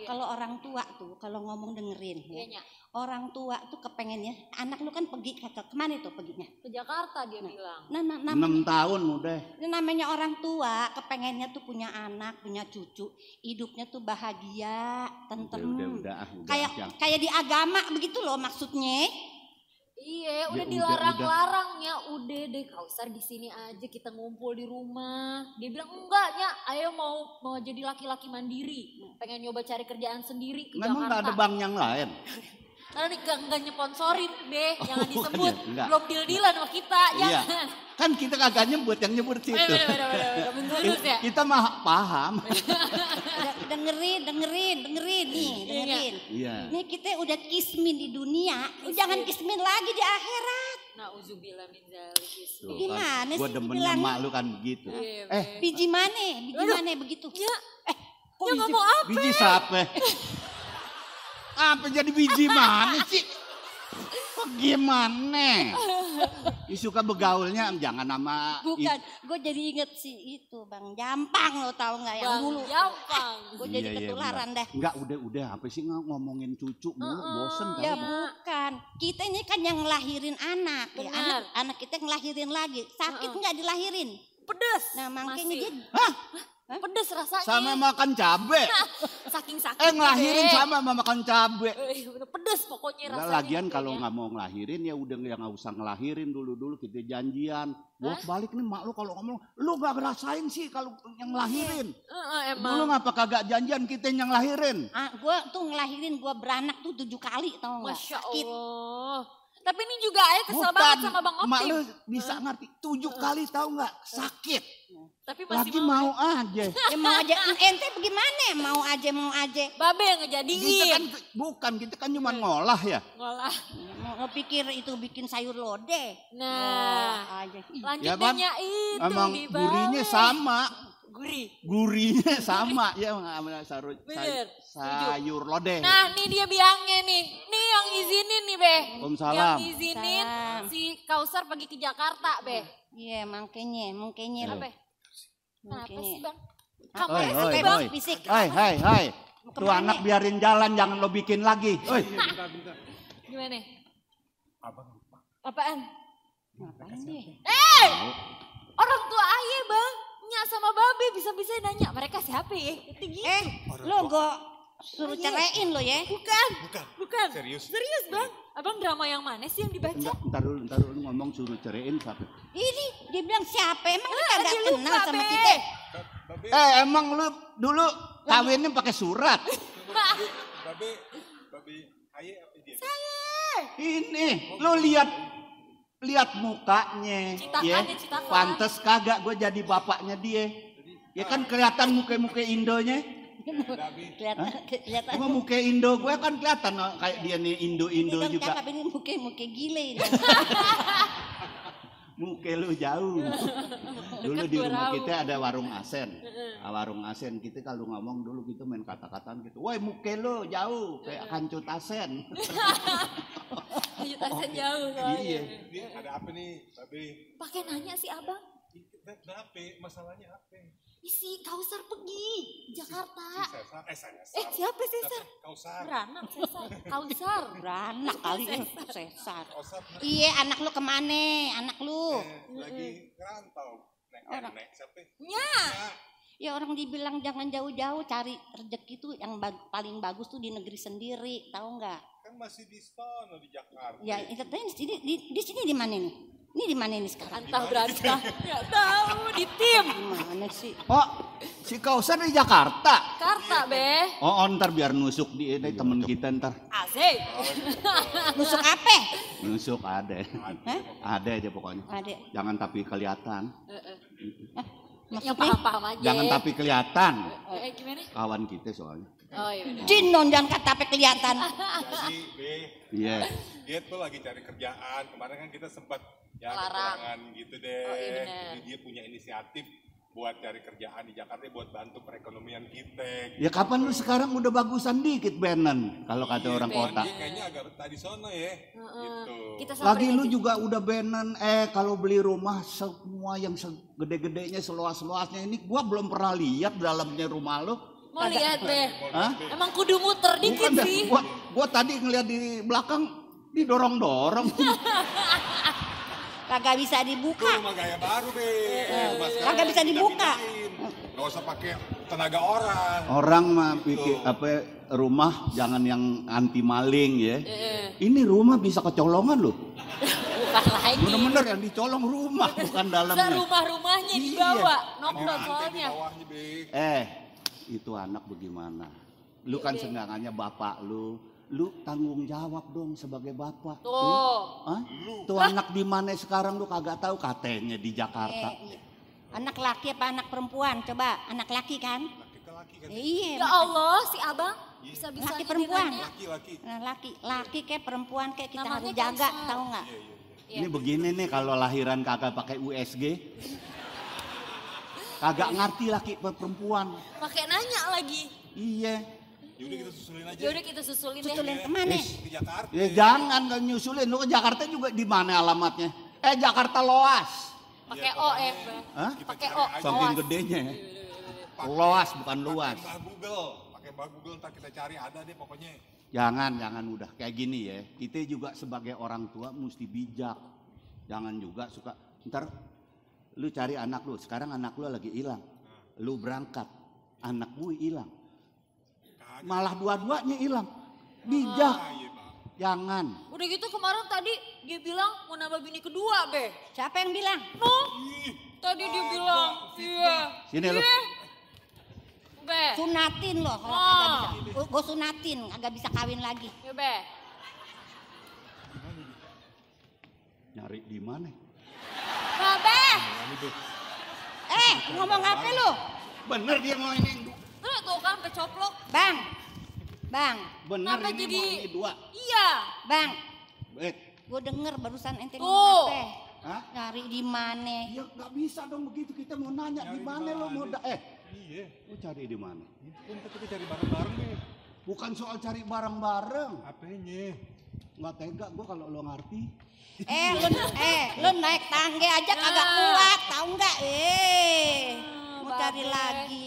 Kalau orang tua tuh, kalau ngomong dengerin ya. Orang tua tuh kepengennya, anak lu kan pergi kemana tuh perginya? Ke Jakarta dia bilang. 6 tahun udah. Namanya orang tua kepengennya tuh punya anak, punya cucu, hidupnya tuh bahagia, tentrem. Udah. Kayak di agama begitu loh maksudnya. Iya, udah dilarang-larangnya. Udah deh, Kausar di sini aja kita ngumpul di rumah. Dia bilang enggaknya, ayo mau jadi laki-laki mandiri. Pengen nyoba cari kerjaan sendiri ke Memang Jakarta. nggak ada bang yang lain? Karena enggak nyeponsorin, Be. Jangan bukan disebut. ya? Enggak. Belum deal-dealan sama kita, Iya. jangan. Kan kita kagak nyebut, yang nyebut situ. Bener. Bener ya. Kita mah paham. Dengerin nih, dengerin. Iya. Nih kita udah kismin di dunia, jangan kismin lagi di akhirat. Nauzubillah min dzalik. Tuh, Gimana Gue sih demennya bilangnya? mak lu kan begitu. Biji mana begitu? Ya. Kok Ya ngomong apa? Biji sape. Apa jadi biji mana sih? Kok gimana? Suka begaulnya jangan nama. Bukan, gue jadi inget sih itu Bang Jampang, lo tahu nggak yang Bang dulu? Jampang. Gue jadi ketularan deh. Enggak, udah apa sih ngomongin cucu mulu, bosen kan? Ya bukan, kita ini kan yang ngelahirin anak, ya Benar. anak kita ngelahirin lagi, sakit nggak dilahirin? Pedes. Nah makanya Masih. dia Pedes rasanya. Sama makan cabe. Saking sakit. Ngelahirin sama makan cabe. Pedes pokoknya Enggak, rasanya. lagian gitu kalau ya. nggak mau ngelahirin ya udah nggak usah ngelahirin dulu kita janjian. Bolak balik nih mak lu kalau ngomong, lu gak ngerasain sih kalau yang ngelahirin. Emang. Dulu ngapa kagak janjian kita yang ngelahirin? gue tuh ngelahirin, gue beranak tuh 7 kali tau nggak? Masya Sakit. Allah. Tapi ini juga Ayah kesel banget sama Bang Mak lu Optim. bisa ngerti 7 kali tahu nggak sakit. Tapi masih Lagi mau aja. Ya mau aja, ente bagaimana? Mau aja. Babe yang ngejadiin. Kita kan bukan, kita kan cuma ngolah ya. Ngolah. Mau pikir itu bikin sayur lodeh. Nah, aja. lanjut Ya kan? nanya itu Emang di gurinya Babe. sama. Gurinya sama ya Bener, sayur lodeh. Nah, nih dia biangnya nih. Nih yang izinin nih, Be. Waalaikumsalam. Yang izinin si Kausar pergi ke Jakarta, Be. Iya, makanya Apa? Kenapa sih, Bang? Kamu Oi, sih, oi, Bang. oi. Hai. Tuh anak biarin jalan, jangan lo bikin lagi. Oi. Gimana? Abang. Apaan? Apaan dia? Orang tua Ayah, Bang. Nya sama Babe bisa-bisa nanya, mereka siapa ya? Itu gitu. Lo gue suruh ceraiin lo ya? Bukan. Serius? Serius, Bang. Abang drama yang mana sih yang dibaca? Ntar dulu ngomong suruh ceraiin siapa? Ini dia bilang siapa? Emang dia kagak dia kenal lupa, sama Be. kita? Emang lu dulu kawinnya pakai surat? Babe, Ayah apa dia? Ini lu lihat mukanya, Citakan. pantes kagak gue jadi bapaknya dia. Ya kan kelihatan muka Indonya. Kelihatan. Cuma muka Indo gue kan kelihatan kayak dia nih Indo Ini juga. cakep, ini muka gile ini. Muka lu jauh. Dulu di rumah kita ada warung Asen. Warung Asen kita kalau ngomong dulu gitu main kata-kataan gitu. Woi muka lu jauh kayak kancut Asen. Kancut Asen jauh. Iya. Ini ada apa nih, Babe? Pakai nanya sih, Abang. Kenapa? Masalahnya apa? Si Kausar pergi Jakarta. Cesar. Siapa Cesar? Kausar. Beranak Cesar. Kausar. Beranak kali ya, Cesar. Kausar. Iya, anak lu kemana? Anak lu? Lagi ngerantau. Naik siapa? Ya. Ya orang dibilang jangan jauh-jauh, cari rezeki tuh yang paling bagus tuh di negeri sendiri, tahu nggak? Kan masih di sono di Jakarta. Ya, itu di sini di mana nih? Ini di mana nih sekarang? Entah berantah. Nggak tahu di tim. Mana sih? Oh, si Kausar di Jakarta. Jakarta, Be. Oh, ntar biar nusuk di temen kita ntar. Asik. Nusuk apa? Nusuk ada. Ada aja pokoknya. Ada. Jangan tapi kelihatan. Yang paham-paham aja. Jangan tapi kelihatan. Gimana? Kawan kita soalnya. Oh iya benar. Jin dong, jangan kata apa kelihatan. Jadi, Be. Iya. Dia tuh lagi cari kerjaan. Kemarin kan kita sempat ya Larang. kekurangan gitu deh. Oh, iya benar. Jadi dia punya inisiatif buat cari kerjaan di Jakarta buat bantu perekonomian kita. Ya kapan lu sekarang udah bagusan dikit Benan kalau kata orang kota. Dia kayaknya agak betah di sono ya. Gitu. Kita Lagi lu juga udah Benan kalau beli rumah semua yang segede-gedenya seluas-luasnya ini gua belum pernah lihat dalamnya rumah lu. Mau lihat, Be. Hah? Emang kudu muter dikit Bukan dah, sih. gua tadi ngeliat di belakang didorong-dorong. Kagak bisa dibuka. Itu rumah gaya baru, Be. Kagak bisa dibuka. Gak usah pakai tenaga orang. Orang mah pikir apa rumah jangan yang anti maling ya. Ini rumah bisa kecolongan loh. Bukan lagi. Bener-bener yang dicolong rumah bukan dalamnya. Rumah-rumahnya dibawa. Nongkrong soalnya. Itu anak bagaimana? Lu kan seenggaknya bapak lu lu tanggung jawab dong sebagai bapak. Tuh. Hah? Tuh anak di mana sekarang lu kagak tahu, katanya di Jakarta. Anak laki apa anak perempuan? Coba, anak laki kan? Laki kan? Iya. Ya Allah, si abang bisa-bisa Laki perempuan. Laki. Nah, laki kayak perempuan kayak kita Namanya harus jaga, Kaisar. tahu nggak? Ini begini nih kalau lahiran kagak pakai USG. Kagak ngerti laki perempuan. Pakai nanya lagi. Iya. Yaudah kita susulin aja. Yaudah kita susulin deh. Susulin kemana? Ke Jakarta. Ya jangan kan nyusulin, lu ke Jakarta juga di mana alamatnya? Jakarta Loas. Pakai O ya. Hah? Pakai O. Saking gedenya ya. Loas bukan luas. Pakai Mbah Google ntar kita cari, ada deh pokoknya. Jangan udah kayak gini ya. Kita juga sebagai orang tua mesti bijak. Jangan juga suka ntar lu cari anak lu, sekarang anak lu lagi hilang. Lu berangkat, anak gue hilang. Malah dua-duanya hilang. Bijak. Jangan. Udah gitu kemarin tadi dia bilang mau nambah bini kedua, Be. Siapa yang bilang? Tadi dia bilang, iya. Sini lu. Be. Sunatin loh kalau kagak bisa. Gue sunatin, kagak bisa kawin lagi. Ya, Be. Nyari di mana? Nah, Be. Ngomong apa lu? Bener dia mau ini. Tuh kan pecoplok. Bang. Bener Kenapa ini jadi mau ini dua. Iya. Bang. Baik. Gue denger barusan ente Tuh. ngomong apa? Hah? Nyari di mana? Ya nggak bisa dong begitu, kita mau nanya di mana lo mau Iya. Lu cari di mana? Itu kita cari bareng-bareng nih. Bukan soal cari bareng-bareng. Apanya? Nggak tega gue kalau lo ngerti. Lu naik tangga aja kagak kuat, tahu nggak? Mau cari Babe. lagi.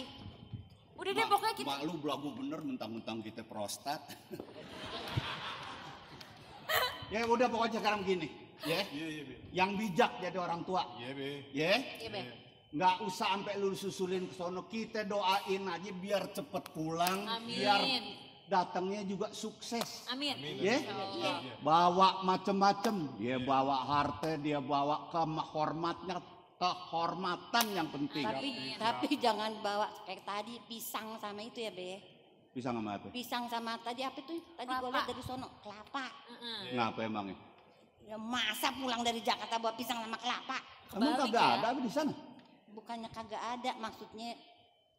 Udah deh pokoknya kita. Mak lu belagu bener mentang-mentang kita prostat. Ya udah pokoknya sekarang gini. Ya. Iya, Be. Yang bijak jadi orang tua. Iya, Be. Ya. Iya, Be. Nggak usah sampai lu susulin ke sono, kita doain aja biar cepet pulang, Amin. biar datangnya juga sukses. Amin. Ya, bawa macem-macem, dia bawa harta, dia bawa kehormatan yang penting. Tapi jangan bawa kayak tadi pisang sama itu ya, Be. Pisang sama apa? Pisang sama tadi apa tuh? Tadi gue lihat dari sono kelapa. Ngapa emangnya? Ya masa pulang dari Jakarta bawa pisang sama kelapa? Emang kagak ada di sana? Bukannya kagak ada, maksudnya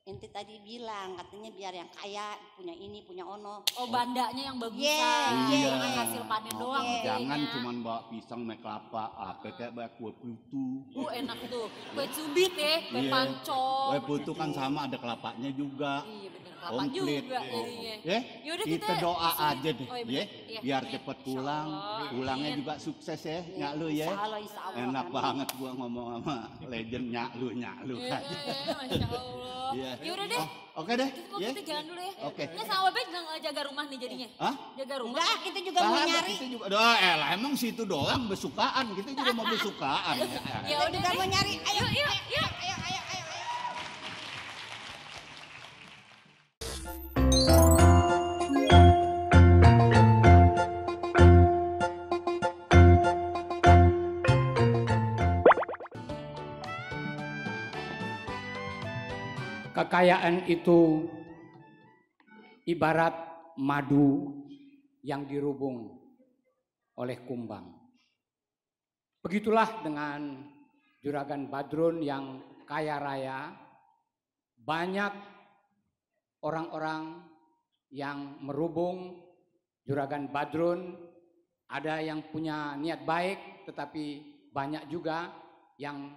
ente tadi bilang katanya biar yang kaya punya ini punya ono. Oh bandanya yang bagusan. Iya. Jangan hasil panen doang. Jangan kayaknya. cuman bawa pisang sama kelapa, apa kayak bawa kue putu. Enak tuh. Kue cubit ya, kue Iya. pancong. Kue putu kan sama ada kelapanya juga. Iya bener, kelapa juga jadinya. Ya, Yaudah, kita kita doa susulin. aja deh, Oh, iya, ya, bener. Iya. biar cepet pulang, pulangnya Amin. juga sukses ya, nyak lu ya. Insya Allah, Enak amin. banget gua ngomong sama legend nyak lu Iya, aja. Masya Allah. Iya. Ya udah deh. Oke deh, ya. Kita jalan dulu ya. Oke. Nah sama Babe juga jaga rumah nih jadinya. Hah? Jaga rumah. Enggak, kita juga mau Kagak, nyari. kita juga, emang situ doang besukaan, kita juga mau besukaan. Ya Kita udah juga deh. mau nyari. Ayo, Yuk. Kekayaan itu ibarat madu yang dirubung oleh kumbang. Begitulah dengan Juragan Badrun yang kaya raya. Banyak orang-orang yang merubung Juragan Badrun. Ada yang punya niat baik, tetapi banyak juga yang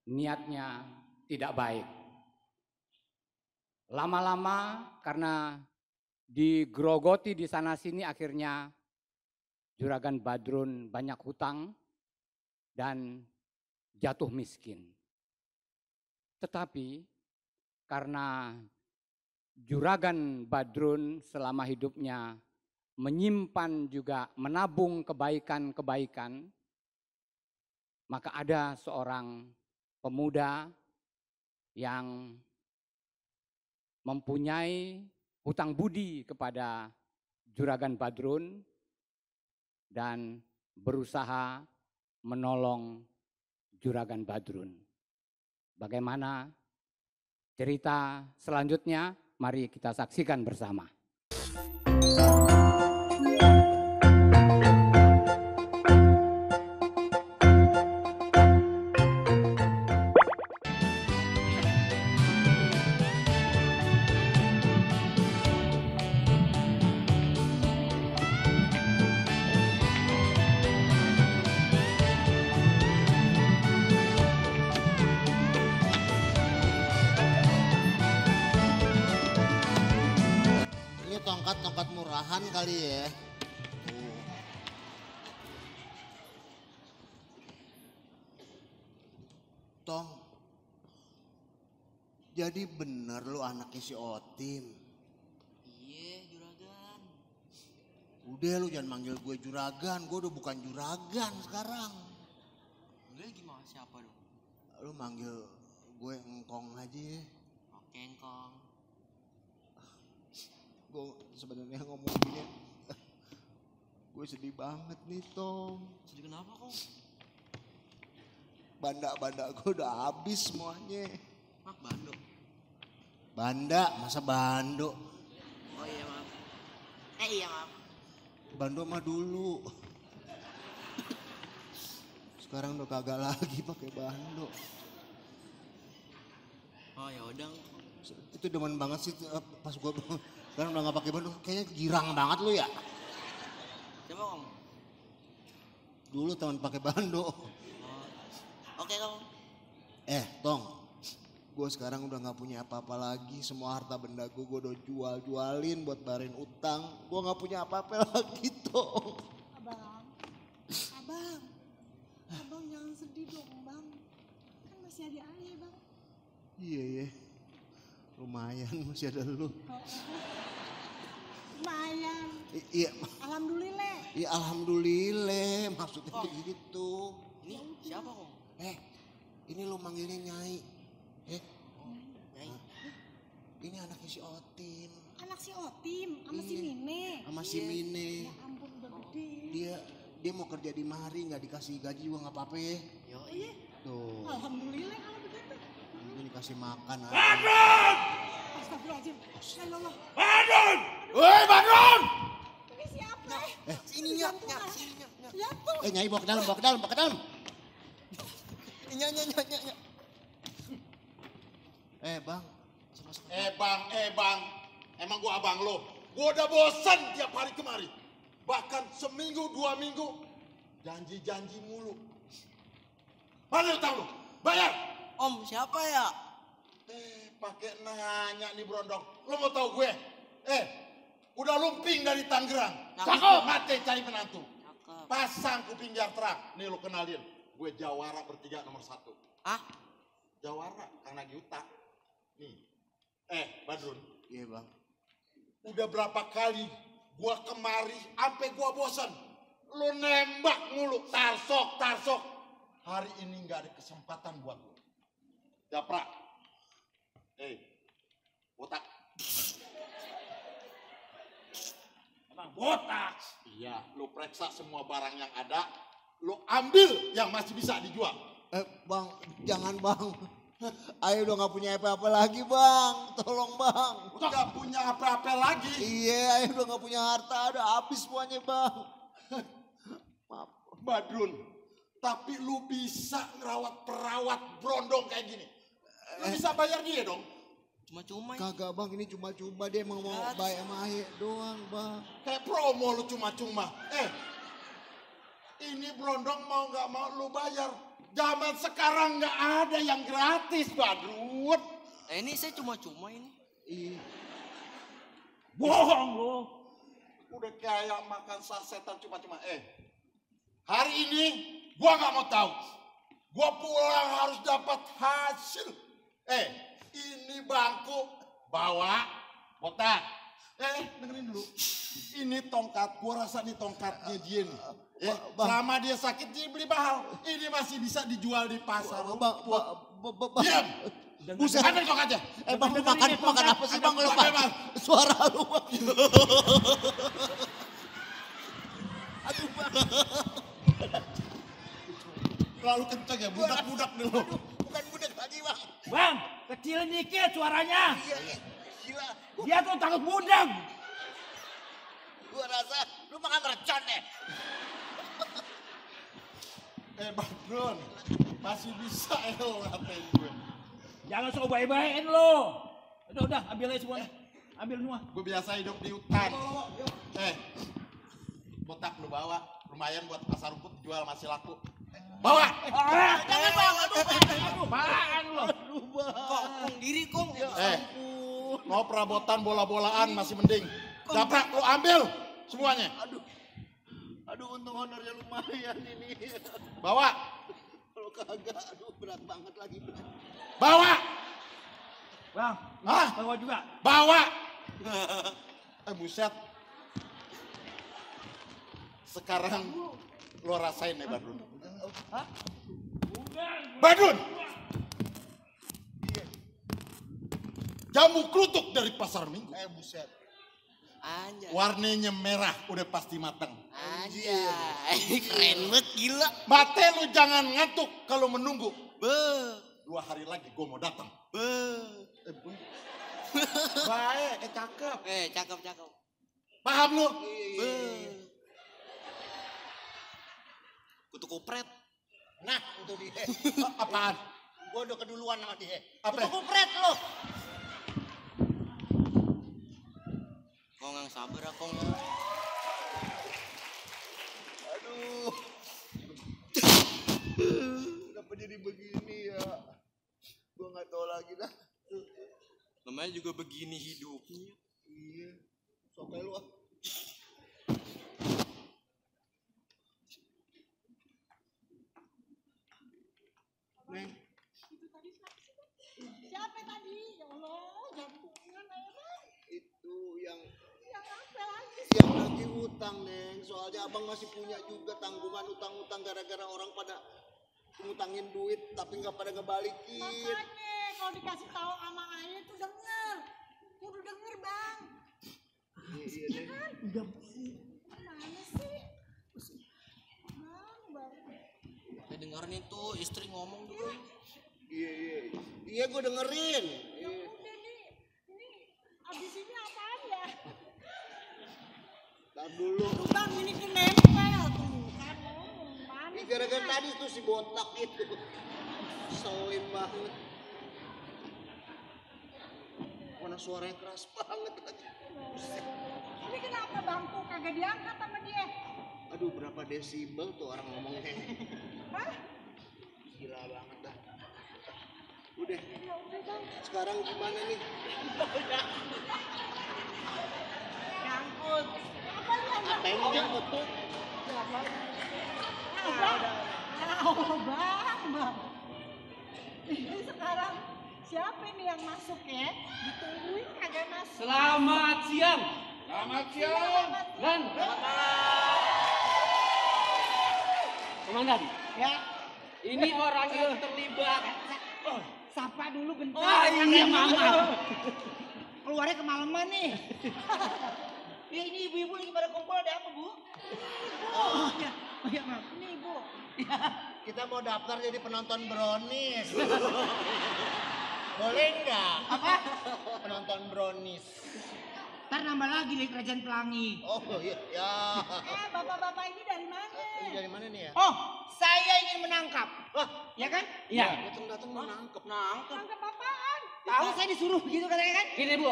niatnya tidak baik. Lama-lama karena digerogoti di sana sini akhirnya Juragan Badrun banyak hutang dan jatuh miskin. Tetapi karena Juragan Badrun selama hidupnya menyimpan juga menabung kebaikan-kebaikan, maka ada seorang pemuda yang mempunyai hutang budi kepada Juragan Badrun dan berusaha menolong Juragan Badrun. Bagaimana cerita selanjutnya? Mari kita saksikan bersama. Ini tongkat-tongkat murahan kali ya. Tong, jadi bener lu anaknya si Otim. Iya, juragan. Udah lu jangan manggil gue juragan, gue udah bukan juragan sekarang. Enggak gimana siapa dong? Lu manggil gue engkong aja ya. Oke, Engkong. Gue sebenarnya ngomong gini, gue sedih banget nih Tom. Sedih kenapa kok? Banda-banda gue udah habis semuanya. Mak Bando. Banda, masa Bando? Oh iya maaf. Iya maaf. Bando mah dulu. Sekarang udah kagak lagi pakai Bando. Oh ya udah. Itu demen banget sih pas gue sekarang udah gak pakai Bando. Kayaknya girang banget lu ya. Siapa Om? Dulu teman pakai Bando. Oke Kong. Tong, gue sekarang udah gak punya apa-apa lagi. Semua harta benda gue udah jualin buat bayarin utang. Gue gak punya apa-apa lagi Tong. Abang jangan sedih dong bang. Kan masih ada ayah bang. Iya ya, lumayan masih ada lu. Lumayan. Iya. Alhamdulillah. Iya alhamdulillah, maksudnya gitu. Ini siapa Kong? Ini lu manggilnya Nyai. Nyai. Ini anaknya si Otim. Anak si Otim sama si Mine. Sama si Mine. Ya ampun udah gede. Dia mau kerja di mari, nggak dikasih gaji juga nggak apa-apa ya. Yo iya. Tuh. Alhamdulillah kalau begitu. Ini dikasih makan. Badrun! Astagfirullahaladzim. Allah. Badrun! Woi Badrun! Ini siapa? Sini Nyak. Ya tuh. Nyai bawa ke dalam. Nyak. Bang. Emang gua abang lo. Gua udah bosan tiap hari kemari. Bahkan seminggu, 2 minggu. Janji-janji mulu. Mana utang lo? Bayar! Om siapa ya? Pakai nanya nih Brondong. Lo mau tahu gue? Udah lumping dari Tangerang. Cakep! Mati cari menantu. Pasang kuping biar terang. Nih lo kenalin. Gue Jawara bertiga nomor 1. Jawara, Kang Nagi utang. Nih. Badrun. Iya bang. Udah berapa kali gua kemari, sampai gua bosan. Lo nembak mulu, tarsok. Hari ini nggak ada kesempatan buat lo. Japra. Botak. Emang botak? Iya, lo periksa semua barang yang ada. Lo ambil yang masih bisa dijual. Bang, jangan bang. Ayo udah gak punya apa-apa lagi bang. Tolong bang. Udah gak punya apa-apa lagi? Iya, ayo udah gak punya harta. Udah habis semuanya bang. Maaf. Badrun, tapi lu bisa ngerawat perawat Brondong kayak gini. Lu bisa bayar dia dong? Cuma-cuma ini. Kagak bang, ini cuma-cuma. Dia emang mau bayar sama Aye doang bang. Kayak promo lu cuma-cuma. Ini Brondong mau gak mau lu bayar. Zaman sekarang gak ada yang gratis, Badrun. Ini saya cuma-cuma ini. Bohong lu. Udah kayak makan sasetan cuma-cuma. Hari ini gua gak mau tahu. Gua pulang harus dapat hasil. Ini bangku bawa botak. Dengerin dulu. Ini tongkat, gua rasa nih tongkatnya dia nih. Selama dia sakit dia beli mahal. Ini masih bisa dijual di pasar. Diam. Buset. Ambil tongkatnya. Bang lu makan apa sih bang? Lu bang. Suara lu bang. Aduh bang. Terlalu kenceng ya, budak-budak nih lu. Bukan budak lagi bang. Bang, kecil dikit suaranya. Iya, gila. Dia tuh takut budak. Gua rasa lu makan mercon deh. Badrun, masih bisa lo ngatain gue. Jangan sok baik-baikin lo. Udah, ambil aja semuanya. Ambil semua. Gue biasa hidup di hutan. Botak lu bawa. Lumayan buat pasar rumput jual masih laku. Bawa! Jangan bang, aduh. Apaan lo? Kong diri kong. Mau perabotan bola-bolaan masih mending. Japrak lu ambil semuanya. Aduh untung honornya lumayan ini. Bawa! Kalau kagak, aduh berat banget lagi. Bawa! Bang, bawa juga. Bawa! Buset. Sekarang lo rasain ya Badrun. Badrun! Jamu kerutuk dari pasar Minggu. Buset. Anjay. Warnanya merah, udah pasti matang. Anjay, keren banget gila. Mate lu jangan ngantuk kalau menunggu. 2 hari lagi gue mau datang. Baik, cakep. Cakep. Paham lu? Kutu kupret. Nah, itu dia. Apaan? Gue udah keduluan sama dia. Apa? Kutu kupret lo. Kong yang sabar ya, Kong. Aduh. Kenapa jadi begini ya? Gue gak tahu lagi dah. Namanya juga begini hidupnya. Iya. Sampai lu ah. Neng. Siapa tadi? Ya Allah, jantungnya merah. Itu yang apa lagi? yang lagi utang, Neng. Soalnya abang masih punya juga tanggungan utang-utang gara-gara orang pada ngutangin duit tapi nggak pada ngebalikin. Makanya kalau dikasih tahu sama ayah tuh denger. Kudu denger, Bang. Iya, Neng. Kan? Udah mana sih? Bang. Saya dengerin itu istri ngomong dulu. Iya, gue dengerin. Ya udah nih, ini abis ini apaan ya? Ntar dulu. Bang, ini kenempel tuh kan. Ini gara-gara tadi tuh si botak itu. Selin banget. Mana suaranya keras banget lagi. Ini kenapa bangku kagak diangkat sama dia? Aduh, berapa desibel tuh orang ngomongnya. Hah? Gila banget dah. Udah. Sekarang gimana nih? Nyangkut. Apa yang nyangkut tuh? Bang. Ini sekarang siapa ini yang masuk ya? Ditungguin kagak masuk. Selamat siang. Selamat siang. Dan Komandan. Ya. Ini orang yang terlibat. Sapa dulu bentar. Oh iya mama. Keluarnya kemalaman nih. Ya ini ibu-ibu lagi pada kumpul, ada apa Bu? Oh ya maaf. Ini Ibu. Kita mau daftar jadi penonton brownies. Boleh nggak? Apa? Penonton brownies. Ntar nambah lagi dari Kerajaan Pelangi. Oh iya. Ya. Bapak-bapak ini dari mana? Ini dari mana nih ya? Oh, saya ingin menangkap. Ya kan? Iya. Datang-datang mau nangkep. Nangkap apaan? Tahu saya disuruh begitu katanya kan? Gini Bu,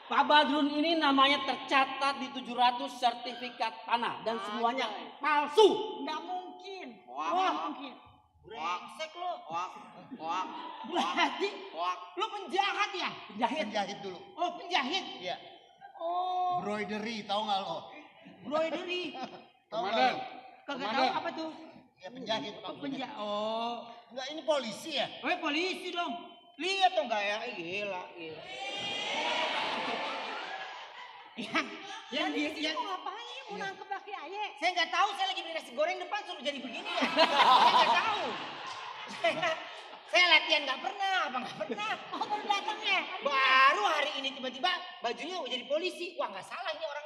Pak Badrun ini namanya tercatat di 700 sertifikat tanah dan semuanya palsu. Nggak mungkin. Wah. Mungkin. Brengsek lo. Berarti lu penjahat ya? Penjahit dulu. Oh, penjahit. Iya. Oh, Broidery, tahu nggak lo? broidery. Tahu nggak Komandan. lo? Kagak tahu apa tuh? Ya penjahit maksudnya. Oh. Enggak, ini polisi ya? Oh, polisi dong. Lihat dong gaya, gila. Yang dia mau ngapain? Mau nangkep laki ayah? Saya nggak tahu. Saya lagi beli nasi goreng depan suruh jadi begini ya. Saya nggak tahu. Saya latihan nggak pernah, apa nggak pernah. Oh, baru datang ya? Baru hari ini tiba-tiba bajunya jadi polisi. Wah, nggak salah ini orang.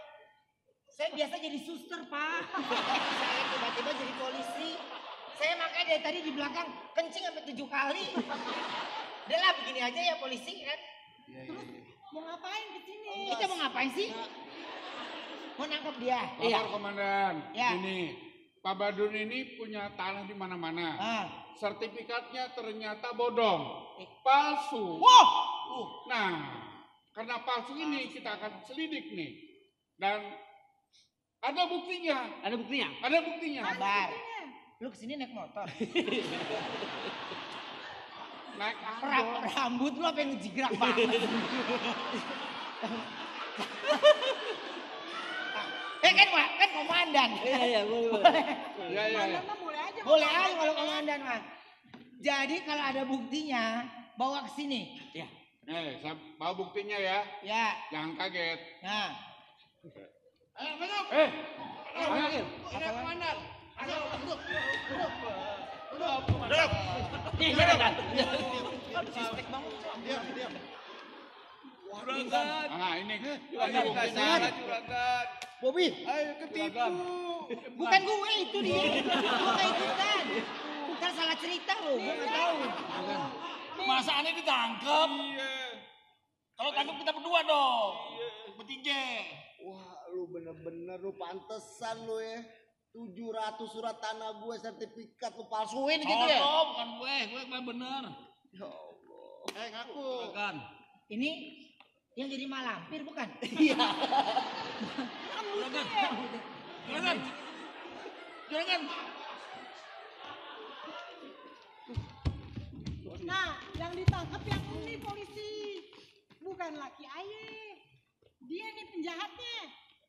Saya biasa jadi suster, Pak. Saya tiba-tiba jadi polisi. Saya makanya dari tadi di belakang kencing sampai 7 kali. Udah lah, begini aja ya polisi kan. Terus mau ngapain ke sini? Kita mau ngapain sih? mau nangkep dia. Lapor komandan. Ya. Ini Pak Badrun ini punya tanah di mana-mana. Sertifikatnya ternyata bodong, palsu. Nah, karena palsu ini kita akan selidik nih. Dan ada buktinya. Ada buktinya? Ada buktinya. Sabar. Lu kesini naik motor. Naik angkot. Rambut lu apa yang ngejigrak banget. kan komandan. Iya, boleh. Komandan mah boleh aja. Boleh aja kalau komandan mah. Jadi kalau ada buktinya, bawa ke sini. Ya. Saya bawa buktinya ya. Ya. Jangan kaget. Nah. Ayo, masuk. Ini komandan. Ayo, duduk. Duduk. Diam. Juragan. Nah, ini Juragan. Bobby. Ayo ketipu. Bukan gue itu dia. Gue gak ikutan. Ntar salah cerita lo. Gue gak tahu. Masa aneh ditangkep? Kalau tangkep kita berdua dong. Bertiga. Wah, lu bener-bener lu pantesan lu ya. 700 surat tanah gue sertifikat lu palsuin gitu ya. Bukan gue bener. Ya Allah. Ngaku. Ini yang jadi malampir bukan? Iya. Juragan. Nah, yang ditangkap yang ini polisi. Bukan laki ayah. Dia nih penjahatnya.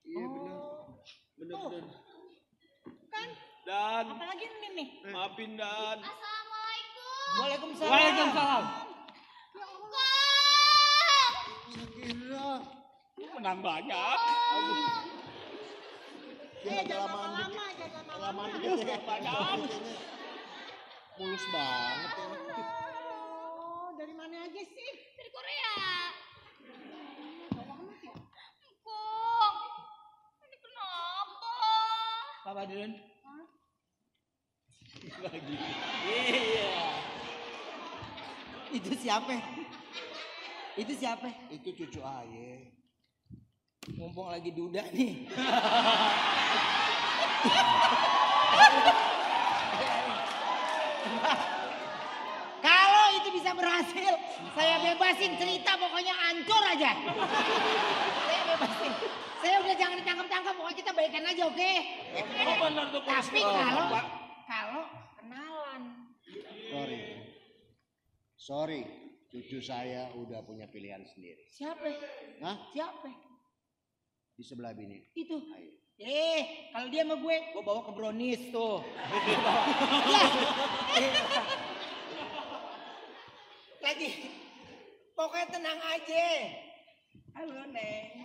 Iya bener. Kan? Dan. Apalagi ini nih. Maafin Dan. Assalamualaikum. Waalaikumsalam. Waalaikumsalam. Sakira. Menang banyak. Jangan lama-lama dikit ya. Mulus banget ya. Oh, dari mana aja sih? Dari Korea. Kok? Ini kenapa? Pak Badrun. Lagi. Iya. Itu siapa? Itu siapa? Itu cucu ayah. Mumpung lagi duda nih. Kalau itu bisa berhasil, saya bebasin cerita pokoknya hancur aja. Saya bebasin. Saya udah jangan ditangkap-tangkap, pokoknya kita baikan aja, oke? Tapi kalau kenalan. Sorry, cucu saya udah punya pilihan sendiri. Siapa? Hah? Siapa? Di sebelah bini. Itu. Kalau dia sama gue bawa ke brownies tuh. Lagi. Pokoknya tenang aja. Halo, Neng.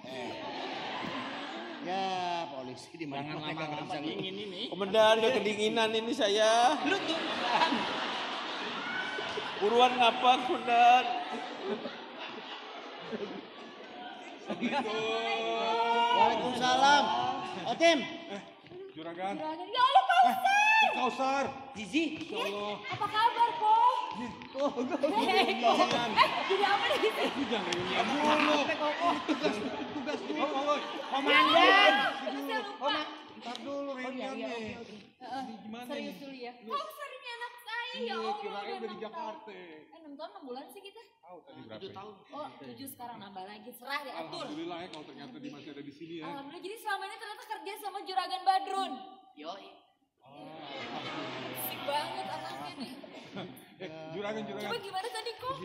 Ya, polisi di mana? Jangan lama-lama dingin ini. Komandan, kedinginan ini saya. Lu tuh. Buruan ngapa, Komandan? Waalaikumsalam. Otim. Juragan. Ya Allah, Kausar. Kausar. Zizi. Apa kabar, Po? Jadi apa nih? Tugas dulu. Komandan. Ntar dulu reuniannya. Gimana Serius dulu ya. Kausar ini anak saya. Ya Allah. Kirain dari Jakarta. 6 tahun 6 bulan sih kita. Tahu tadi berapa? 7 tahun. Oh, 7 sekarang nambah lagi. Serah diatur. Alhamdulillah ya kalau ternyata dia masih ada di sini ya. Alhamdulillah. Jadi selama ini ternyata kerja sama Juragan Badrun. Yoi. Asik banget anaknya nih. Juragan. Coba gimana tadi kok?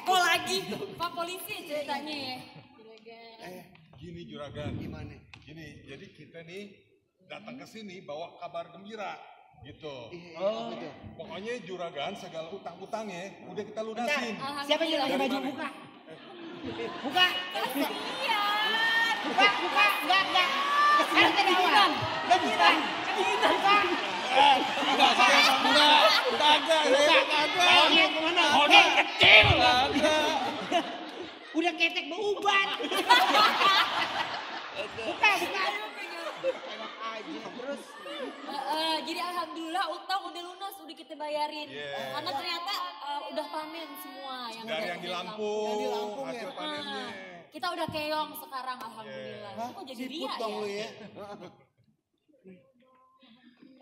Kok lagi? Pak polisi ceritanya ya. Juragan. Gini Juragan. Gimana? Gini, jadi kita nih datang ke sini bawa kabar gembira gitu. Oh. Pokoknya Juragan segala utang-utangnya udah kita lunasin. Siapa yang pakai baju buka? Buka. Kasihan. Buka. Enggak. Sekarang kedinginan. Buka. Kagak. Kecil. Udah ketek beuban. Buka. Enak aja terus. Jadi alhamdulillah utang udah lunas, udah kita bayarin. Yeah. Karena ternyata udah panen semua yang Dari udah yang di kita Lampung, Yang di Lampung hasil ya? panennya. Kita udah keong sekarang, alhamdulillah. Kok jadi ria ya?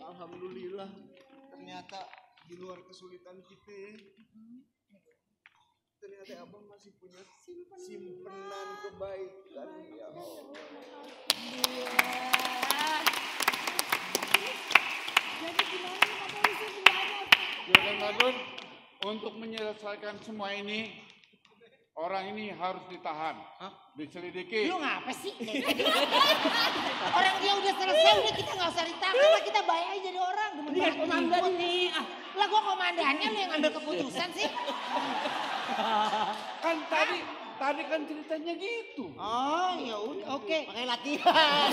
Alhamdulillah. Ternyata di luar kesulitan kita, ternyata abang masih punya simpenan kebaikan. Ya Allah. Jadi gimana Pak Polisi sebenarnya? Juragan Badrun, untuk menyelesaikan semua ini, orang ini harus ditahan, diselidiki. Lu ngapa sih? Orang dia udah selesai, udah kita nggak usah ditahan lah, kita baik aja jadi orang. Lihat komandan ini. Lah gua komandannya lu yang ngambil keputusan sih. Kan tadi kan ceritanya gitu. Oh ya udah oke. Pakai latihan.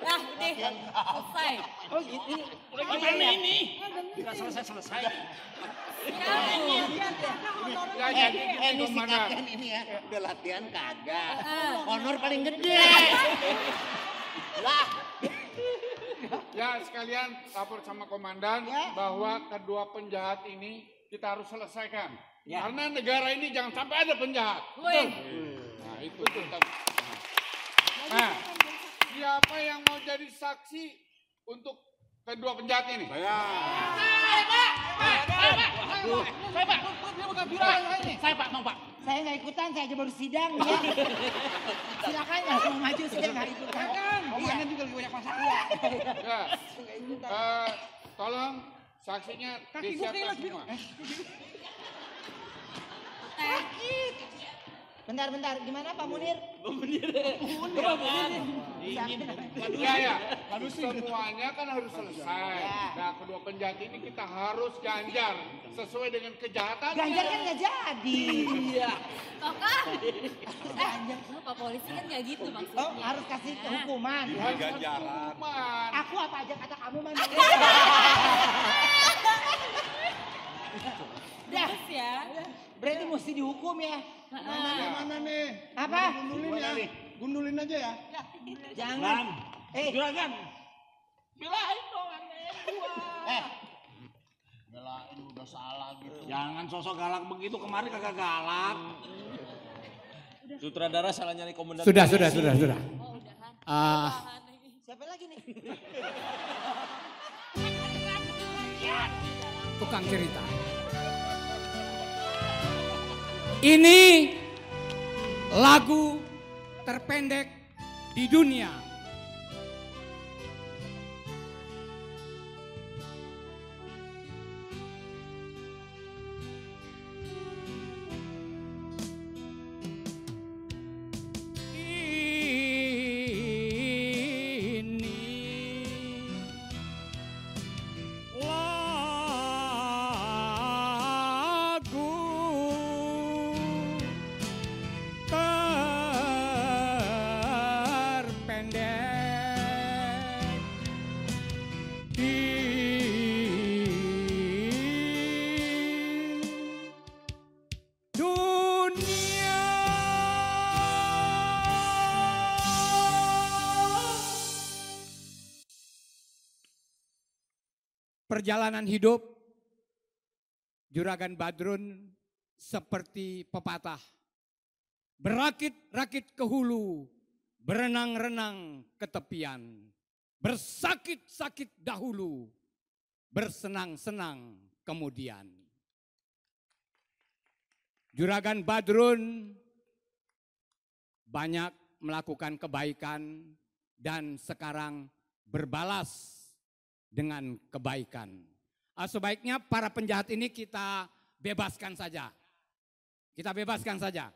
Nah, udah selesai. Oh ini. Gimana ini? Tidak selesai. Ini sikatkan ini ya. Udah latihan kagak. Honor paling gede. Lah. Ya sekalian lapor sama komandan bahwa kedua penjahat ini kita harus selesaikan. Karena negara ini jangan sampai ada penjahat. Nah itu. Nah, siapa yang mau jadi saksi untuk kedua penjahat ini? Saya Pak, mau Pak. Saya nggak ikutan, saya aja baru sidang ya. Silakan ya, mau maju saya nggak ikutan. Komandan juga lebih banyak masalah. Ya, tolong saksinya disiapkan semua. Bentar, gimana Pak Munir? Pak Munir. Ya, semuanya kan harus selesai. Nah, kedua penjahat ini kita harus ganjar sesuai dengan kejahatan. Ganjar kan nggak jadi. Iya. Pak Polisi kan nggak gitu maksudnya. Oh, harus kasih hukuman. Ganjaran. Aku apa aja kata kamu mana? Terus ya. Berarti mesti dihukum ya. Mana nih? Apa? Gundulin aja ya. Jangan. Juragan. Belain dong aneh gua. Belain udah salah gitu. Jangan sosok galak begitu, kemarin kagak galak. Sutradara salah nyari komandan. Sudah. Siapa lagi nih? Tukang cerita. Ini lagu terpendek di dunia. Perjalanan hidup Juragan Badrun seperti pepatah. Berakit-rakit ke hulu, berenang-renang ke tepian. Bersakit-sakit dahulu, bersenang-senang kemudian. Juragan Badrun banyak melakukan kebaikan dan sekarang berbalas dengan kebaikan. Sebaiknya para penjahat ini kita bebaskan saja. Kita bebaskan saja.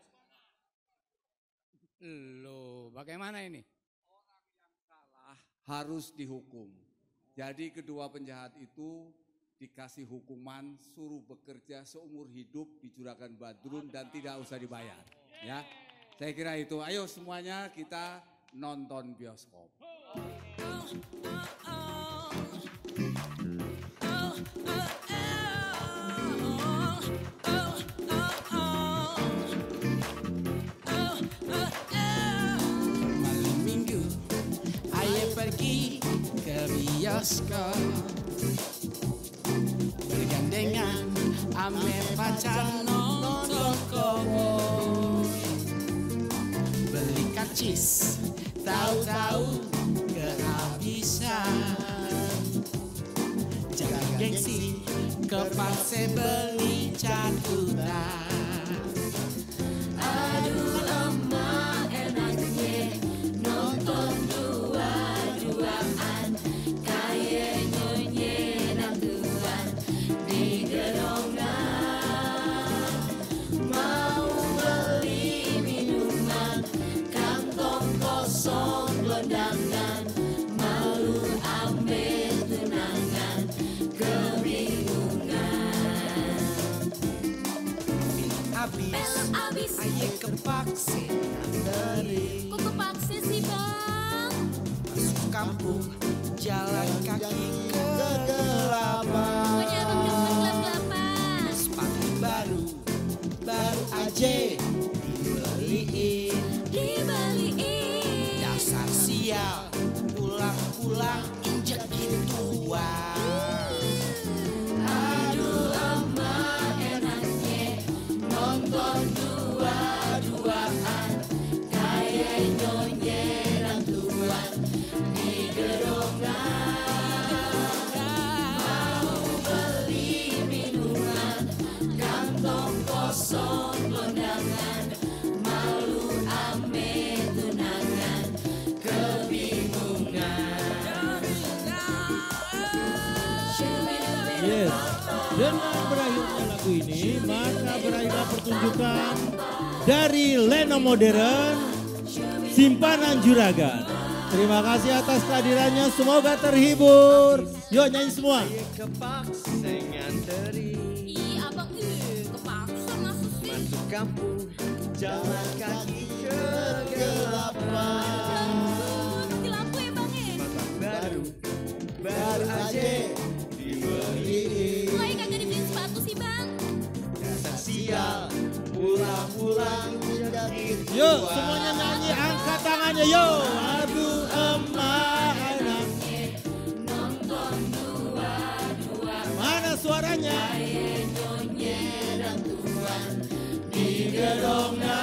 Loh, bagaimana ini? Orang yang salah harus dihukum. Jadi kedua penjahat itu dikasih hukuman suruh bekerja seumur hidup di Juragan Badrun dan tidak usah dibayar. Ya, saya kira itu. Ayo semuanya kita nonton bioskop. Malam minggu ayah pergi ke bioskop bergandengan ame pacar nonton koboi. Beli karcis, tahu-tahu kehabisan. Jaga gengsi, kepaksa beli catutan. Aduh emak enaknya nonton dua-duaan, kayak nyonyeran tuan di gedongan. Mau beli minuman, kantong kosong gelondangan, malu ambil tunangan, kebingungan. Film abis, aye kepaksa dari. Kok kepaksa sih bang? Masuk kampung, jalan kaki kegelapan. Pokoknya abang demen gelap-gelapan. Sepatu baru aja Dibeliin. Dasar sial, pulang-pulang injek gituan. Aduh emak enaknya nonton dua-duaan, kayak nyonyeran tuan di gedongan. Mau beli minuman, kantong kosong gelondangan, malu ame tunangan, kebingungan. Yes, dengan berakhirnya lagu ini maka berakhirlah pertunjukan dari Leno Modern Simpanan Juragan. Terima kasih atas kehadirannya, semoga terhibur. Yuk nyanyi semua. Kepaksa nganteri Ih abang, kepaksa masuk sih. masuk kampung, jalan kaki kegelapan. Mati lampu ya bang ya? Baru aja dibeliin. Kok aja kagak dibeliin sepatu sih bang? Dasar sial, pulang-pulang jadi Yuk semuanya nyanyi, angkat tangannya yuk. Aduh emak enaknya Nonton dua-duaan, mana suaranya? kayak nyonyeran tuan di gedongan.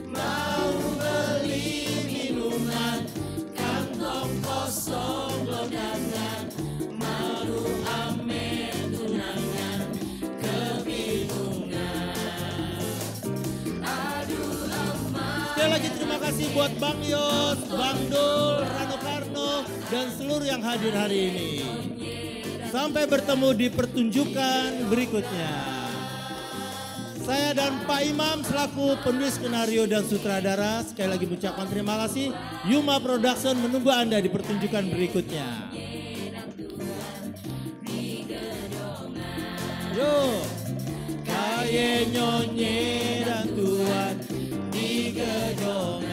Mau beli minuman, kantong kosong gelondangan, malu ame tunangan, kebingungan. Aduh emak. Sekali lagi terima kasih buat Bang Yos, Bang Dul, Rano Karno, dan seluruh yang hadir hari ini. Sampai bertemu di pertunjukan berikutnya. Saya dan Pak Imam selaku penulis skenario dan sutradara sekali lagi mengucapkan terima kasih. Yuma Production menunggu Anda di pertunjukan berikutnya. Yuk. Kaye nyonyeran tuan di gedongan.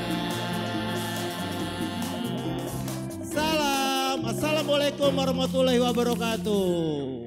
Salam. Assalamualaikum warahmatullahi wabarakatuh.